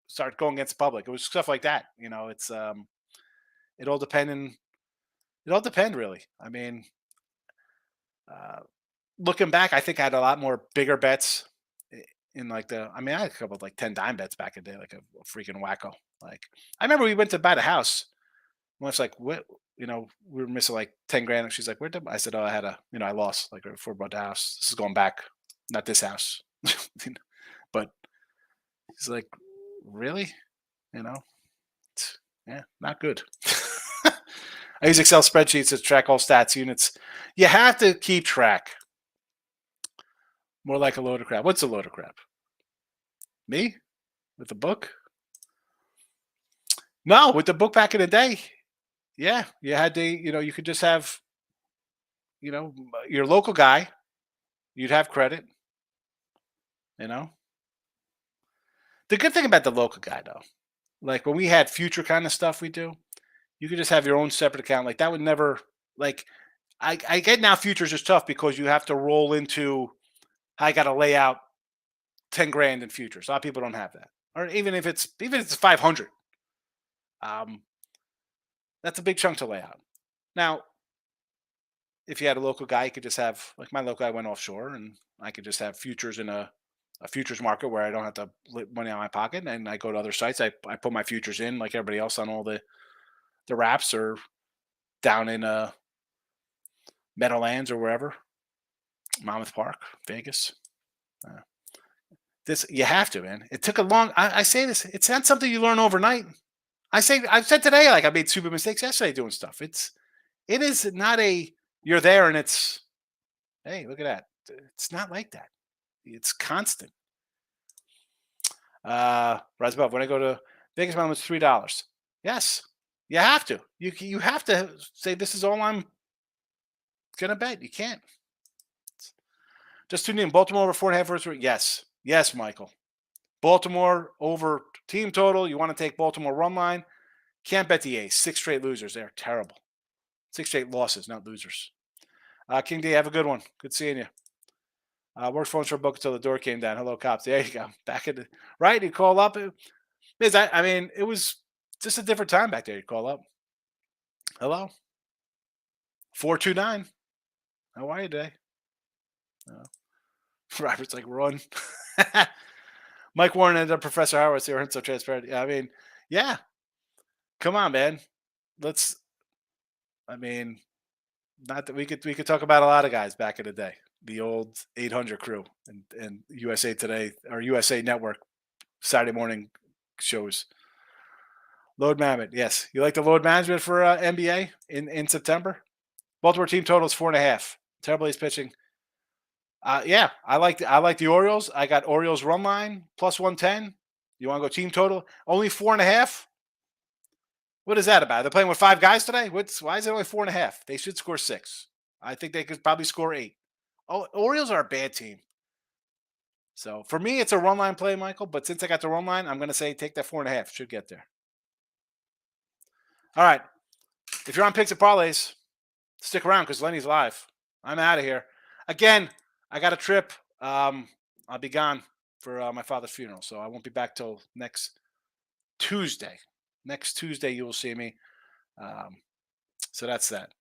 Speaker 2: start going against the public. It was stuff like that. It's it all depending. It all depend really. I mean, looking back, I think I had a lot more bigger bets in like I mean, I had a couple of like 10 dime bets back in the day, like a freaking wacko. Like, I remember we went to buy the house. My wife's like, what? We were missing like 10 grand. And she's like, where'd I said, oh, I had I lost like before I bought the house. This is going back, not this house. But he's like, really? Yeah, not good. I use Excel spreadsheets to track all stats units. You have to keep track. More like a load of crap. What's a load of crap? Me? With the book? No, with the book back in the day. Yeah, you had to, you could just have, your local guy. You'd have credit. The good thing about the local guy, though, like when we had future kind of stuff we do, you could just have your own separate account. Like that would never, like, I get now futures is tough because you have to roll into, I got to lay out 10 grand in futures. A lot of people don't have that. Or even if it's 500, that's a big chunk to lay out. Now, if you had a local guy, you could just have, like my local guy went offshore, and I could just have futures in a futures market where I don't have to put money out of my pocket, and I go to other sites. I put my futures in like everybody else on all the wraps or down in Meadowlands or wherever, Monmouth Park, Vegas. This you have to, man. It took a long. I say this. It's not something you learn overnight. I said today, like I made stupid mistakes yesterday doing stuff. It is not you're there and it's, hey, look at that. It's not like that. It's constant. Rise above. When I go to Vegas, mine was $3. Yes, you have to. You have to say this is all I'm gonna bet. You can't. Just tuned in. Baltimore over 4.5 first. Yes, Michael. Baltimore over team total. You want to take Baltimore run line. Can't bet the A's. 6 straight losers. They're terrible. 6 straight losses, not losers. King D, have a good one. Good seeing you. Worked phones for a book until the door came down. Hello, cops. There you go. Back in the right. You call up. I mean, it was just a different time back there. You call up. Hello. 429. How are you today? Robert's like, run. Mike Warren ended up Professor Howard. So you're so transparent. Yeah, I mean, yeah. Come on, man. Not that we could talk about a lot of guys back in the day. The old 800 crew and USA Today or USA Network Saturday morning shows. Load management. Yes. You like the load management for NBA in September? Baltimore team total is 4.5. Terrible A's pitching. Yeah, I like the Orioles. I got Orioles run line plus 110. You want to go team total? Only 4.5. What is that about? They're playing with 5 guys today. Why is it only 4.5? They should score 6. I think they could probably score 8. Oh, Orioles are a bad team. So for me, it's a run line play, Michael. But since I got the run line, I'm going to say take that 4.5. Should get there. All right. If you're on picks and parlays, stick around because Lenny's live. I'm out of here. Again, I got a trip. I'll be gone for my father's funeral, so I won't be back till next Tuesday. Next Tuesday, you will see me. So that's that.